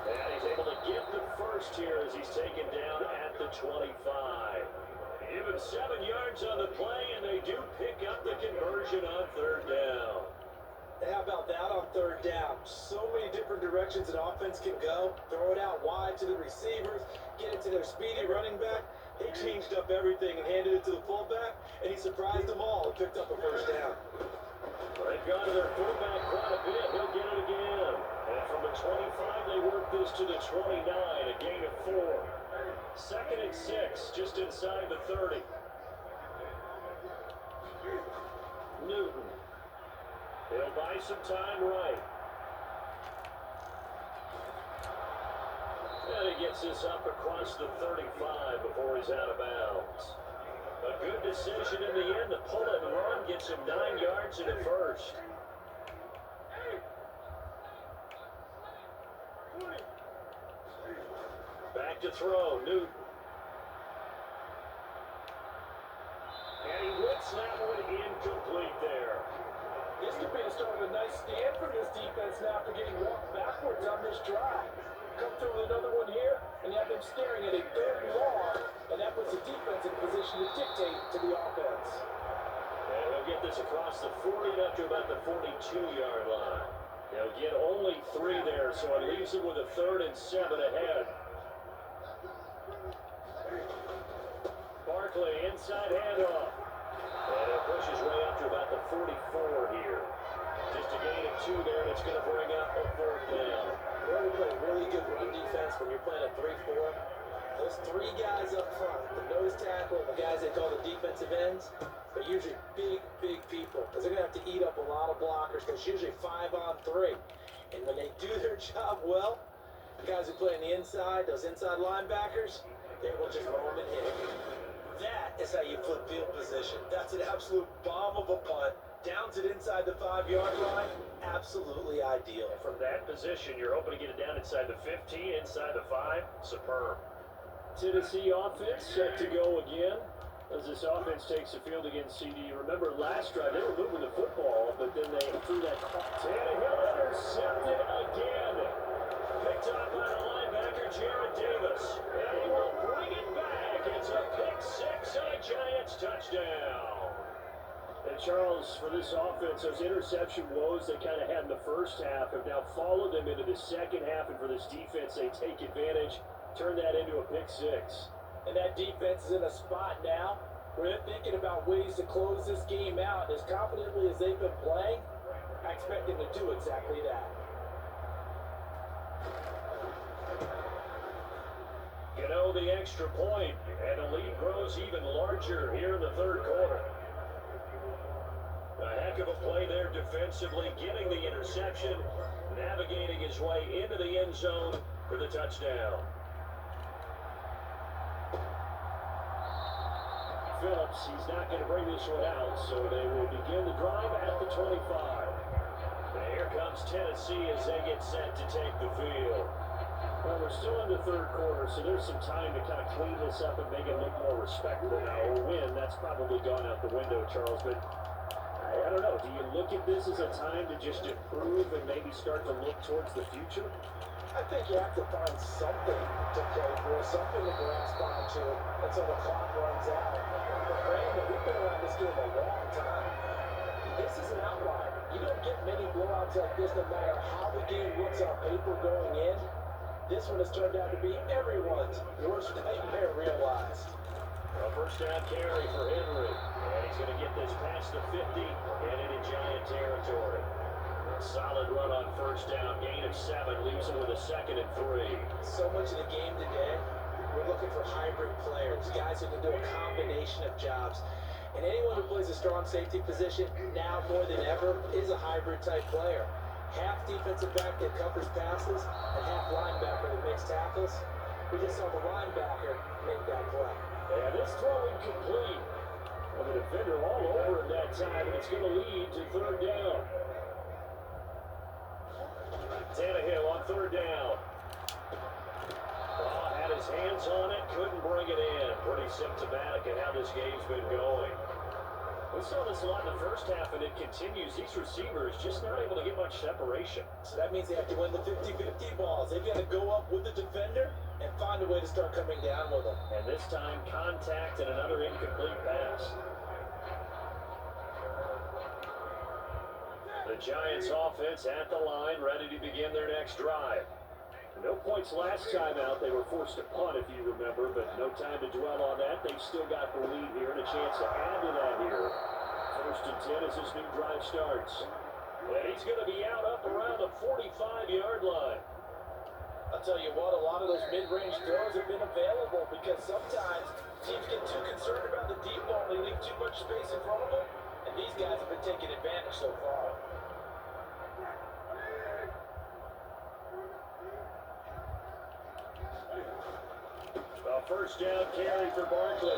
And he's able to get the first here as he's taken down at the 25. Give him 7 yards on the play, and they do pick up the conversion on 3rd down. How about that on 3rd down? So many different directions an offense can go. Throw it out wide to the receivers, get it to their speedy running back. They changed up everything and handed it to the fullback, and he surprised them all and picked up a 1st down. They've gone to their fullback quite a bit. He'll get it again. And from the 25, they work this to the 29, a gain of 4. 2nd and 6, just inside the 30. Newton. He'll buy some time right. And he gets this up across the 35 before he's out of bounds. A good decision in the end. The pull and run gets him 9 yards and a 1st. Back to throw, Newton. And he whips that one incomplete there. This could be the start of a nice stand for this defense now after getting walked backwards on this drive. Come through with another one here, and you have them staring at a 3rd and long, and that puts the defense in a position to dictate to the offense. And he'll get this across the 40 up to about the 42-yard line. He'll get only 3 there, so it leaves him with a 3rd and 7 ahead. Barkley, inside handoff. And he'll push his way up to about the 44 here. Just a gain of 2 there, and it's going to bring up a 4th down. Well, we play really good run defense when you're playing a 3-4. Those 3 guys up front, the nose tackle, the guys they call the defensive ends, they're usually big people, because they're going to have to eat up a lot of blockers, because it's usually 5 on 3. And when they do their job well, the guys who play on the inside, those inside linebackers, they will just roam and hit. That is how you flip field position. That's an absolute bomb of a punt. Downs it inside the 5-yard line. Absolutely ideal. From that position, you're hoping to get it down inside the 15, inside the 5. Superb. Tennessee offense set to go again as this offense takes the field against CD. Remember last drive, they were moving the football, but then they threw that call. Tannehill intercepted again. Picked up by the linebacker, Jared Davis. And he will bring it back. It's a pick six and a Giants touchdown. And Charles, for this offense, those interception woes they kind of had in the first half have now followed them into the second half. And for this defense, they take advantage, turn that into a pick six. And that defense is in a spot now where they're thinking about ways to close this game out. As confidently as they've been playing, I expect them to do exactly that. You know, the extra point, and the lead grows even larger here in the third quarter. A heck of a play there defensively, getting the interception, navigating his way into the end zone for the touchdown. Phillips, he's not going to bring this one out, so they will begin the drive at the 25. And here comes Tennessee as they get set to take the field. Well, we're still in the third quarter, so there's some time to kind of clean this up and make it look more respectable now. Or win, that's probably gone out the window, Charles, but I don't know. Do you look at this as a time to just improve and maybe start to look towards the future? I think you have to find something to play for, something to grasp onto until the clock runs out. But Brandon, we've been around this game a long time. This is an outlier. You don't get many blowouts like this no matter how the game looks on paper going in. This one has turned out to be everyone's worst nightmare realized. A first down carry for Henry. And he's going to get this past the 50 and into Giant territory. Solid run on first down, gain of 7, leaves him with a 2nd and 3. So much of the game today, we're looking for hybrid players, guys who can do a combination of jobs. And anyone who plays a strong safety position, now more than ever, is a hybrid type player. Half defensive back that covers passes, and half linebacker that makes tackles. We just saw the linebacker make that play. And this throw incomplete. Well, the defender all over him that time, and it's going to lead to third down. Tannehill on third down. Oh, had his hands on it, couldn't bring it in. Pretty symptomatic of how this game's been going. We saw this a lot in the first half, and it continues. These receivers just not able to get much separation. So that means they have to win the 50-50 balls. They've got to go up with the defender and find a way to start coming down with them. And this time, contact and another incomplete pass. The Giants offense at the line, ready to begin their next drive. No points last time out. They were forced to punt, if you remember, but no time to dwell on that. They've still got the lead here and a chance to add to that here. 1st and 10 as this new drive starts. And he's going to be out up around the 45-yard line. I'll tell you what, a lot of those mid-range throws have been available because sometimes teams get too concerned about the deep ball. They leave too much space in front of them, and these guys have been taking advantage so far. A first down carry for Barkley.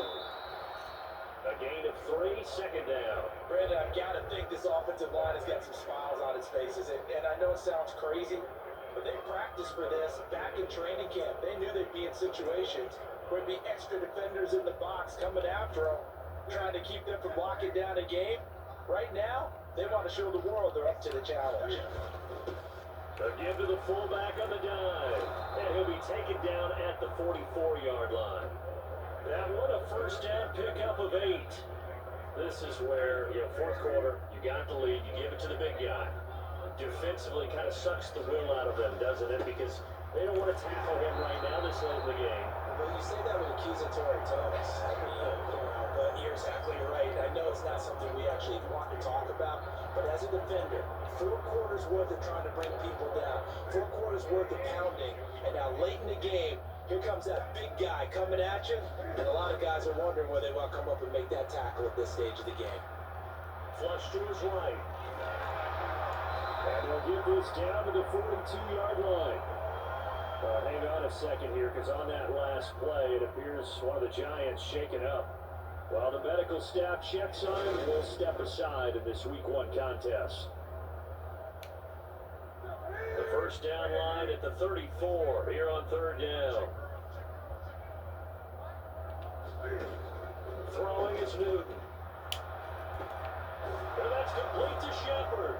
A gain of 3, 2nd down. Brandon, I've got to think this offensive line has got some smiles on its faces, and I know it sounds crazy, but they practiced for this back in training camp. They knew they'd be in situations where there'd be extra defenders in the box coming after them, trying to keep them from locking down a game. Right now, they want to show the world they're up to the challenge. Again to the fullback on the dive. And he'll be taken down at the 44-yard line. That one a first down pickup of 8. This is where, fourth quarter, you got the lead, you give it to the big guy. Defensively kind of sucks the will out of them, doesn't it? Because they don't want to tackle him right now this late in the game. Well, you say that with accusatory tones. But you're exactly right. I know it's not something we actually want to talk about, but as a defender, 4 quarters worth of trying to bring people down, 4 quarters worth of pounding, and now late in the game, here comes that big guy coming at you, and a lot of guys are wondering where they want to come up and make that tackle at this stage of the game. Flush to his right. And he'll get this down to the 42-yard line. Hang on a second here, because on that last play, it appears one of the Giants shaken up. While the medical staff checks on him, we'll step aside in this Week 1 contest. The first down line at the 34 here on third down. Throwing is Newton. And that's complete to Shepard.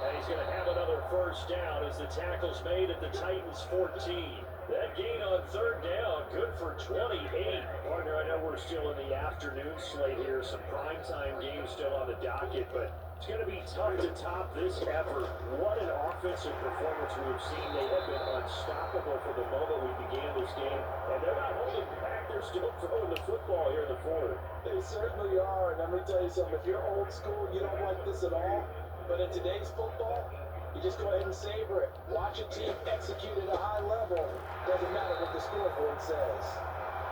And he's going to have another first down as the tackle's made at the Titans' 14. That gain on third down, good for 28. Partner, I know we're still in the afternoon slate here. Some primetime games still on the docket, but it's going to be tough to top this effort. What an offensive performance we've seen. They have been unstoppable from the moment we began this game. And they're not holding back. They're still throwing the football here in the fourth. They certainly are, and let me tell you something. If you're old school, you don't like this at all. But in today's football, you just go ahead and savor it. Watch a team execute at a high level. Doesn't matter what the scoreboard says.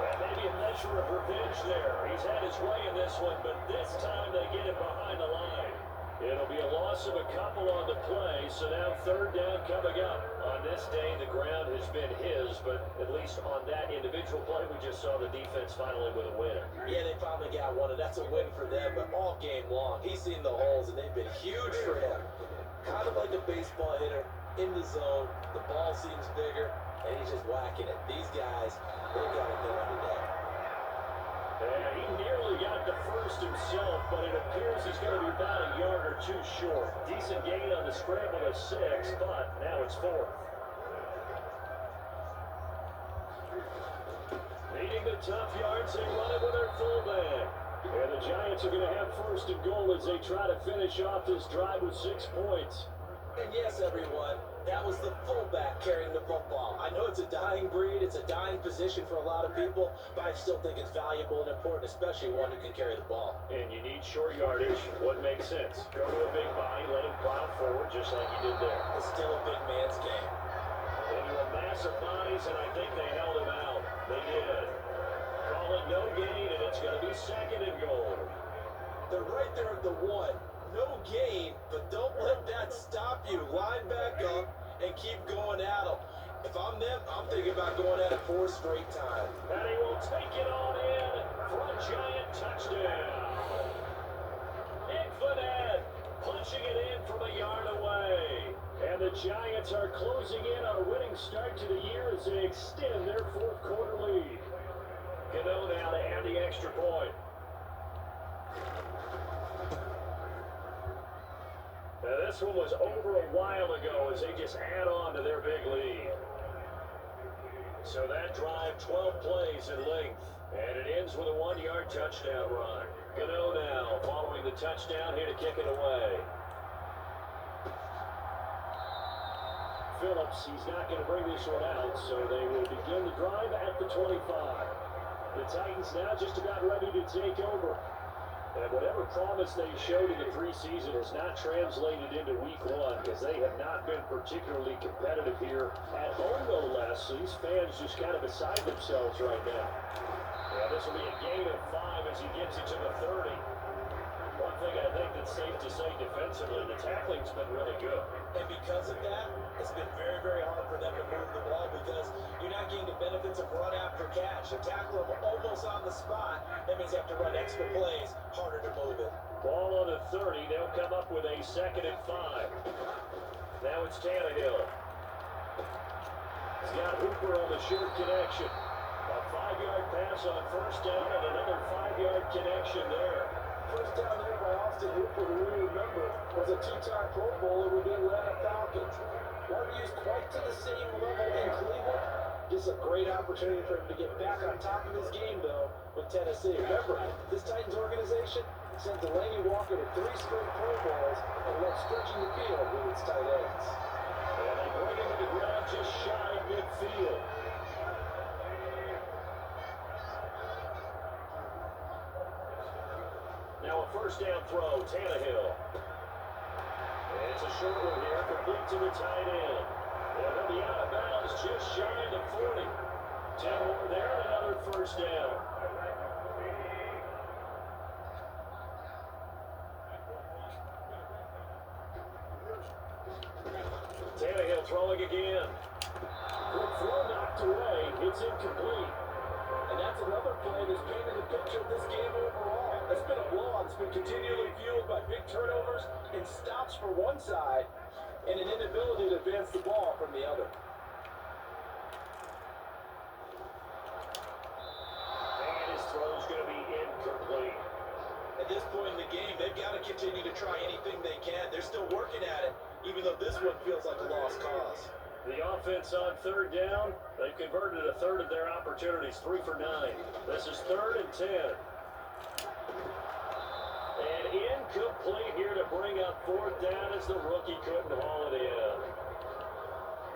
And maybe a measure of revenge there. He's had his way in this one, but this time they get him behind the line. It'll be a loss of a couple on the play, so now third down coming up. On this day, the ground has been his, but at least on that individual play, we just saw the defense finally with a win. Yeah, they finally got one, and that's a win for them, but all game long, he's seen the holes, and they've been huge for him. Kind of like a baseball hitter, in the zone, the ball seems bigger, and he's just whacking it. These guys, they got it done today. And he nearly got the first himself, but it appears he's going to be about a yard or two short. Decent gain on the scramble of 6, but now it's 4th. Needing the tough yards, they run it with their fullback. And the Giants are going to have first and goal as they try to finish off this drive with 6 points. And yes, everyone, that was the fullback carrying the football. I know it's a dying breed, it's a dying position for a lot of people, but I still think it's valuable and important, especially one who can carry the ball. And you need short yardage. What makes sense? Go to a big body, let him plow forward just like he did there. It's still a big man's game. Into a mass of bodies, and I think they held him out. They did. Call it no gain, and it's going to be second and goal. They're right there at the 1. No gain, but don't let that stop you. Line back up and keep going at them. If I'm them, I'm thinking about going at it 4 straight times. And he will take it on in for a Giant touchdown. Infinite punching it in from a yard away. And the Giants are closing in on a winning start to the year as they extend their 4th quarter lead. Cano now to add the extra point. Now this one was over a while ago as they just add on to their big lead. So that drive, 12 plays in length, and it ends with a 1-yard touchdown run. Cano now following the touchdown here to kick it away. Phillips, he's not going to bring this one out, so they will begin the drive at the 25. The Titans now just about ready to take over. And whatever promise they showed in the preseason has not translated into week 1 because they have not been particularly competitive here at home, no less. So these fans just kind of beside themselves right now. Yeah, this will be a gain of 5 as he gets it to the 30. One thing I think that's safe to say defensively, the tackling's been really good. And because of that, it's been very, very hard for them to move the ball because you're not getting the benefits of run after catch. A tackle almost on the spot, that means you have to run extra plays, harder to move it. Ball on the 30, they'll come up with a 2nd and 5. Now it's Tannehill. He's got Hooper on the short connection. A 5-yard pass on first down and another 5-yard connection there. First down there by Austin Hooper, who we remember was a 2-time Pro Bowler with the Atlanta Falcons. Wasn't used quite to the same level in Cleveland. Just a great opportunity for him to get back on top of his game, though, with Tennessee. Remember, this Titans organization sent Delaney Walker to 3 straight Pro Bowls and loves stretching the field with its tight ends. And they bring him to the ground just shy of midfield. Now a first down throw, Tannehill. And it's a short one here, complete to the tight end. And he'll be out of bounds just shy of the 40. 10 more there and another first down. Tannehill throwing again. Good throw knocked away. It's incomplete. And that's another play that's painted the picture of this game overall. It's been a blowout. It's been continually fueled by big turnovers and stops for one side and an inability to advance the ball from the other. And his throw's incomplete. At this point in the game, they've got to continue to try anything they can. They're still working at it, even though this one feels like a lost cause. The offense on third down, they've converted a third of their opportunities, 3 for 9. This is 3rd and 10. And incomplete here to bring up 4th down as the rookie couldn't haul it in.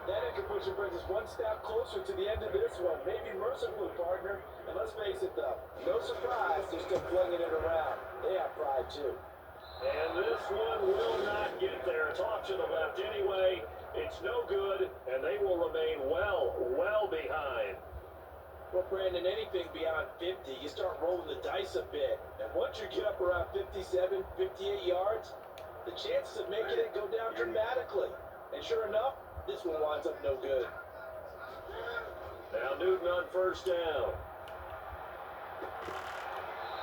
That incompletion brings us one step closer to the end of this one. Maybe mercifully, partner. And let's face it, though, no surprise, they're still flinging it around. They have pride, too. And this one will not get there. It's off to the left anyway. It's no good, and they will remain well behind. Well, Brandon, anything beyond 50, you start rolling the dice a bit. And once you get up around 57, 58 yards, the chances of making it go down dramatically. And sure enough, this one winds up no good. Now Newton on 1st down.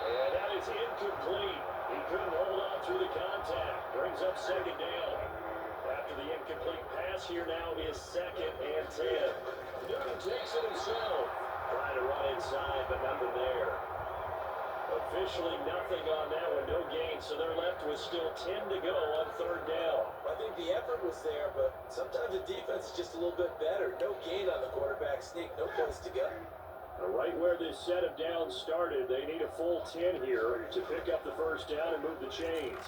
And that is incomplete. He couldn't hold on through the contact. Brings up 2nd down. After the incomplete pass, here now is 2nd and 10. Newton takes it himself. Trying to run inside, but nothing there. Officially nothing on that one, no gain, so they're left with still 10 to go on 3rd down. I think the effort was there, but sometimes the defense is just a little bit better. No gain on the quarterback sneak, no place to go. Right where this set of downs started, they need a full 10 here to pick up the 1st down and move the chains.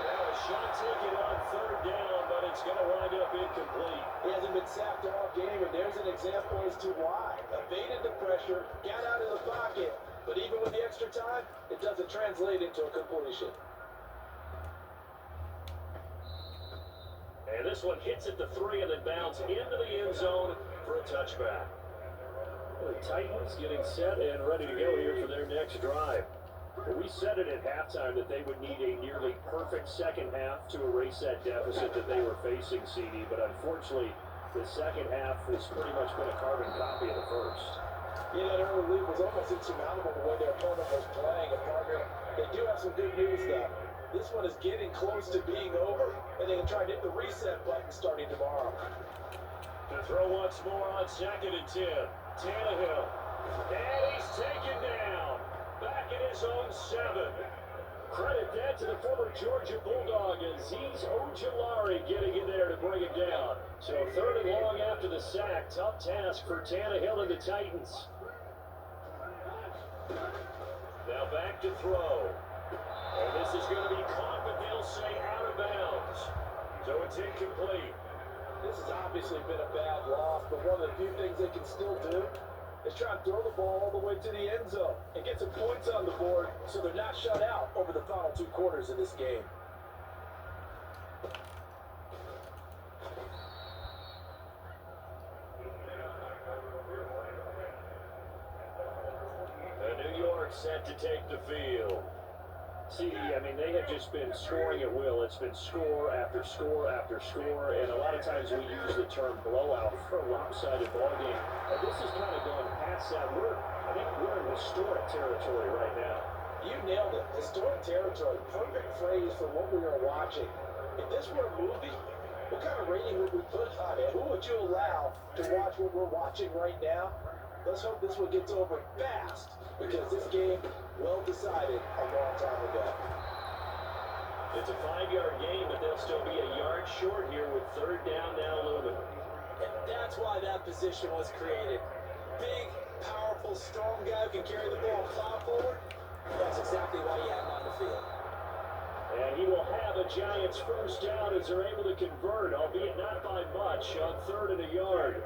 Now a shot taken on 3rd down, but it's going to wind up incomplete. He hasn't been sacked all game, and there's an example as to why. Evaded the pressure, got out of the pocket, but even with the extra time, it doesn't translate into a completion. And this one hits at the 3 and then bounds into the end zone for a touchback. The Titans getting set and ready to go here for their next drive. Well, we said it at halftime that they would need a nearly perfect second half to erase that deficit that they were facing, CD, but unfortunately, the second half has pretty much been a carbon copy of the first. Yeah, that early lead was almost insurmountable the way their opponent was playing. And partner, they do have some good news, though. This one is getting close to being over, and they can try and hit the reset button starting tomorrow. To throw once more on 2nd and 10. Tannehill. And he's taken down. Back in his own 7. Credit that to the former Georgia Bulldog, Azeez Ojulari getting in there to bring it down. So 3rd and long after the sack. Tough task for Tannehill and the Titans. Now back to throw. And this is going to be caught, but they'll say out of bounds. So it's incomplete. This has obviously been a bad loss, but one of the few things they can still do is try and throw the ball all the way to the end zone and get some points on the board so they're not shut out over the final 2 quarters of this game. New York set to take the field. See, I mean, they have just been scoring at will. It's been score after score after score, and a lot of times we use the term blowout for a lopsided ball game. And this is kind of going past that. I think we're in historic territory right now. You nailed it. Historic territory. Perfect phrase for what we are watching. If this were a movie, what kind of rating would we put on it? Who would you allow to watch what we're watching right now? Let's hope this one gets over fast, because this game, well decided a long time ago. It's a 5-yard gain, but they'll still be a yard short here with 3rd down now looming. And that's why that position was created. Big, powerful, strong guy who can carry the ball and plow forward. That's exactly why you have him on the field. And he will have a Giants 1st down as they're able to convert, albeit not by much, on 3rd and a yard.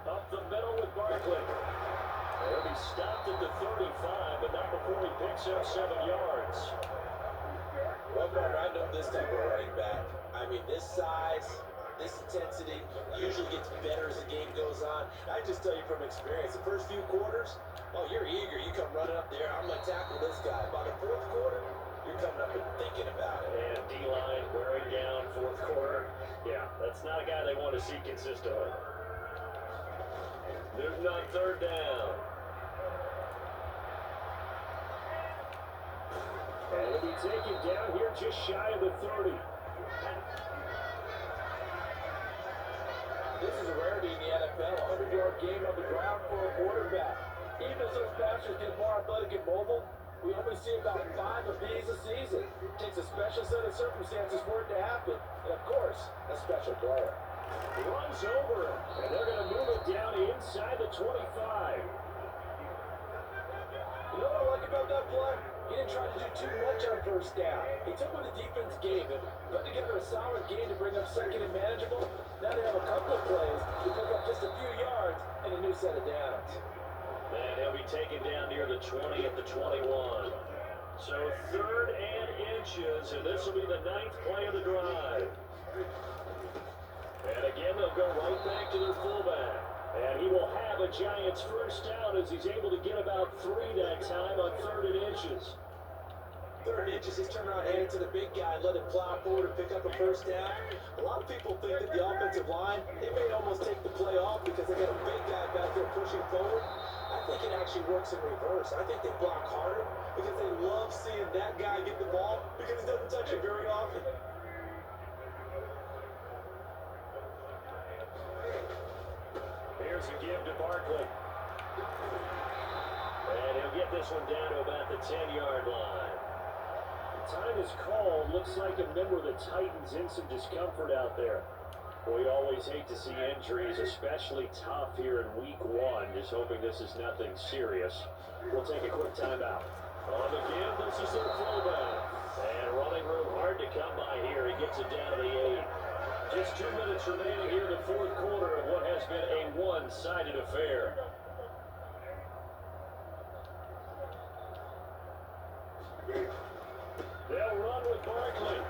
Up the middle with Barkley. He'll be stopped at the 35, but not before he picks up 7 yards. Well, partner, I know this type of running back. I mean, this size, this intensity usually gets better as the game goes on. I just tell you from experience, the first few quarters, oh, you're eager. You come running up there. I'm going to tackle this guy. By the 4th quarter, you're coming up and thinking about it. And D-line wearing down 4th quarter. Yeah, that's not a guy they want to see consistently. Newton on 3rd down. And he'll be taken down here just shy of the 30. This is a rarity in the NFL, a 100-yard game on the ground for a quarterback. Even as those passers get more athletic and mobile, we only see about 5 of these a season. It takes a special set of circumstances for it to happen, and of course, a special player. He runs over him, and they're going to move it down inside the 25. You know what I like about that play? He didn't try to do too much on first down. He took what the defense gave him, put together a solid game to bring up second and manageable. Now they have a couple of plays to pick up just a few yards and a new set of downs. And he'll be taken down near the 20 at the 21. So 3rd and inches, and this will be the 9th play of the drive. And again, they'll go right back to their fullback. And he will have a Giants first down as he's able to get about 3 that time on 3rd and inches. 3rd and inches, he's turned around, handed to the big guy, and let him plow forward and pick up a first down. A lot of people think that the offensive line, they may almost take the play off because they got a big guy back there pushing forward. I think it actually works in reverse. I think they block harder because they love seeing that guy get the ball because he doesn't touch it very often. Here's a give to Barkley. And he'll get this one down to about the 10-yard line. Time is called. Looks like a member of the Titans in some discomfort out there. We always hate to see injuries, especially tough here in week 1. Just hoping this is nothing serious. We'll take a quick timeout. On the give, this is their fullback. And running room hard to come by here. He gets it down to the 8. Just 2 minutes remaining here in the 4th quarter of what has been a one-sided affair. They'll run with Barkley.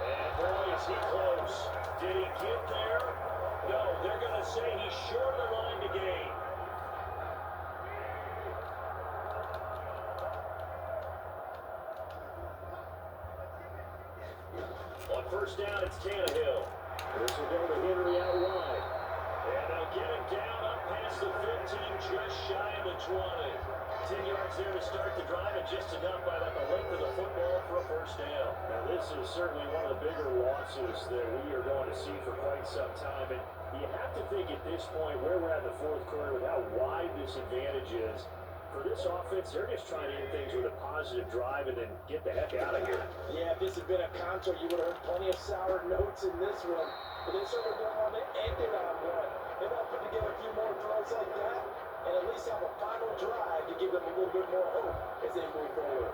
And boy, is he close. Did he get there? No, they're going to say he's short of the line to gain. On first down, it's Tannehill. This will go to Henry out wide. And they'll get him down up past the 15, just shy of the 20. 10 yards there to start the drive, and just enough by about the length of the football for a first down. Now, this is certainly one of the bigger losses that we are going to see for quite some time. And you have to think at this point, where we're at in the 4th quarter, with how wide this advantage is, for this offense, they're just trying to end things with a positive drive and then get the heck out of here. Yeah, if this had been a concert, you would have heard plenty of sour notes in this one. But they certainly don't want to end it on one. They want to put together a few more throws like that and at least have a final drive to give them a little bit more hope as they move forward.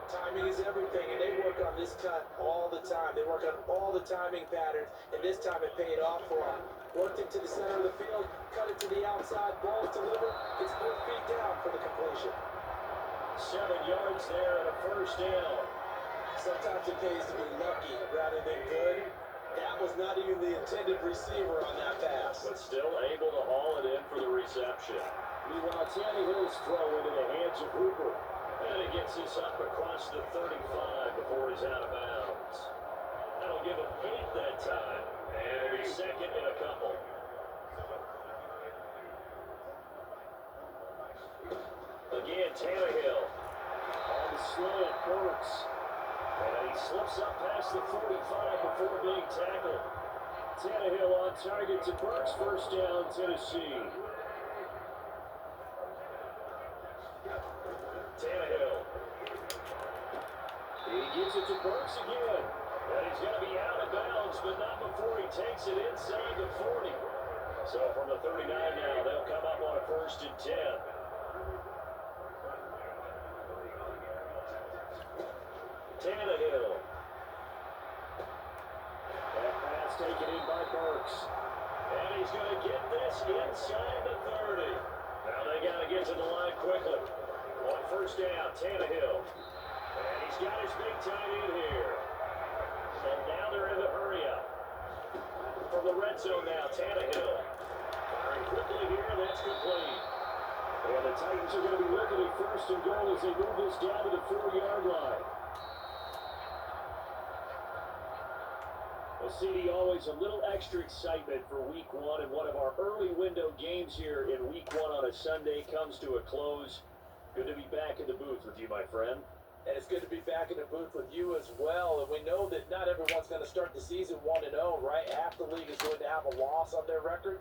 Timing is everything, and they work on this cut all the time. They work on all the timing patterns, and this time it paid off for them. Worked it to the center of the field, cut it to the outside, ball delivered. It's 4 feet down for the completion. 7 yards there and a first down. Sometimes it pays to be lucky rather than good. That was not even the intended receiver on that pass. But still able to haul it in for the reception. Meanwhile, Tannehill's throw into the hands of Hooper. And he gets this up across the 35 before he's out of bounds. That'll give him 8 that time. And it'll be second in a couple. Again, Tannehill. On the slant, Burks. And he slips up past the 45 before being tackled. Tannehill on target to Burks. First down, Tennessee. Tannehill. He gives it to Burks again. And he's going to be out of bounds, but not before he takes it inside the 40. So from the 39 now, they'll come up on a 1st and 10. Tannehill. That pass taken in by Burks. And he's going to get this inside the 30. Now they got to get to the line quickly. On first down, Tannehill. And he's got his big tight end here. And now they're in the hurry up. From the red zone now, Tannehill. Firing quickly here, and that's complete. And the Titans are going to be looking at 1st and goal as they move this down to the 4-yard line. Well, CD, always a little extra excitement for week 1, and one of our early window games here in week 1 on a Sunday comes to a close. Good to be back in the booth with you, my friend. And it's good to be back in the booth with you as well. And we know that not everyone's going to start the season 1-0, right? Half the league is going to have a loss on their record.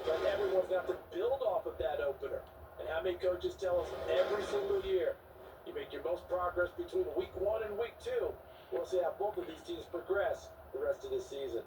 But everyone's going to have to build off of that opener. And how many coaches tell us every single year, you make your most progress between week 1 and week 2. We'll see how both of these teams progress the rest of this season.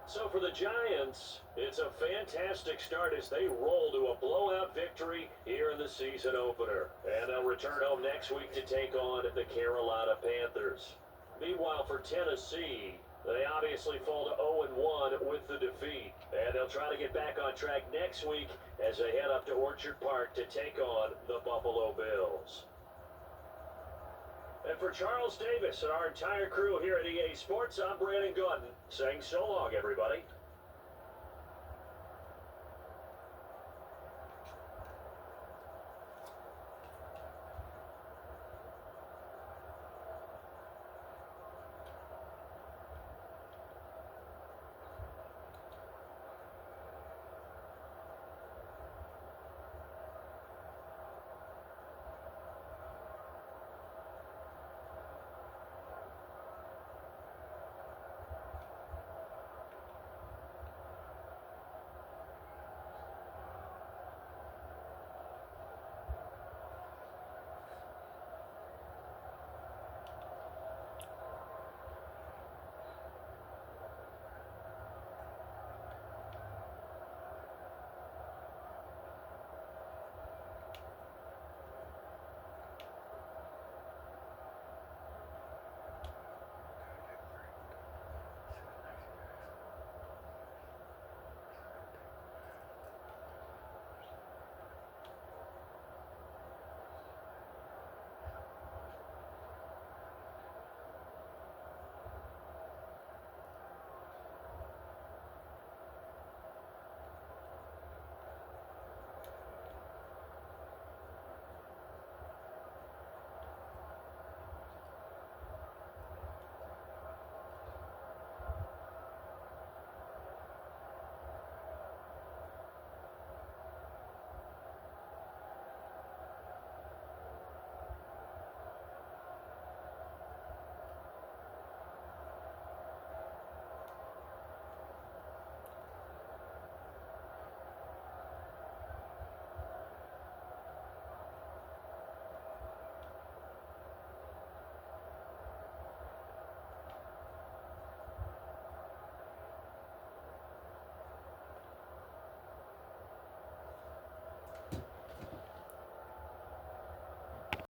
So for the Giants, it's a fantastic start as they roll to a blowout victory here in the season opener. And they'll return home next week to take on the Carolina Panthers. Meanwhile, for Tennessee, they obviously fall to 0-1 with the defeat. And they'll try to get back on track next week as they head up to Orchard Park to take on the Buffalo Bills. And for Charles Davis and our entire crew here at EA Sports, I'm Brandon Gordon saying so long, everybody.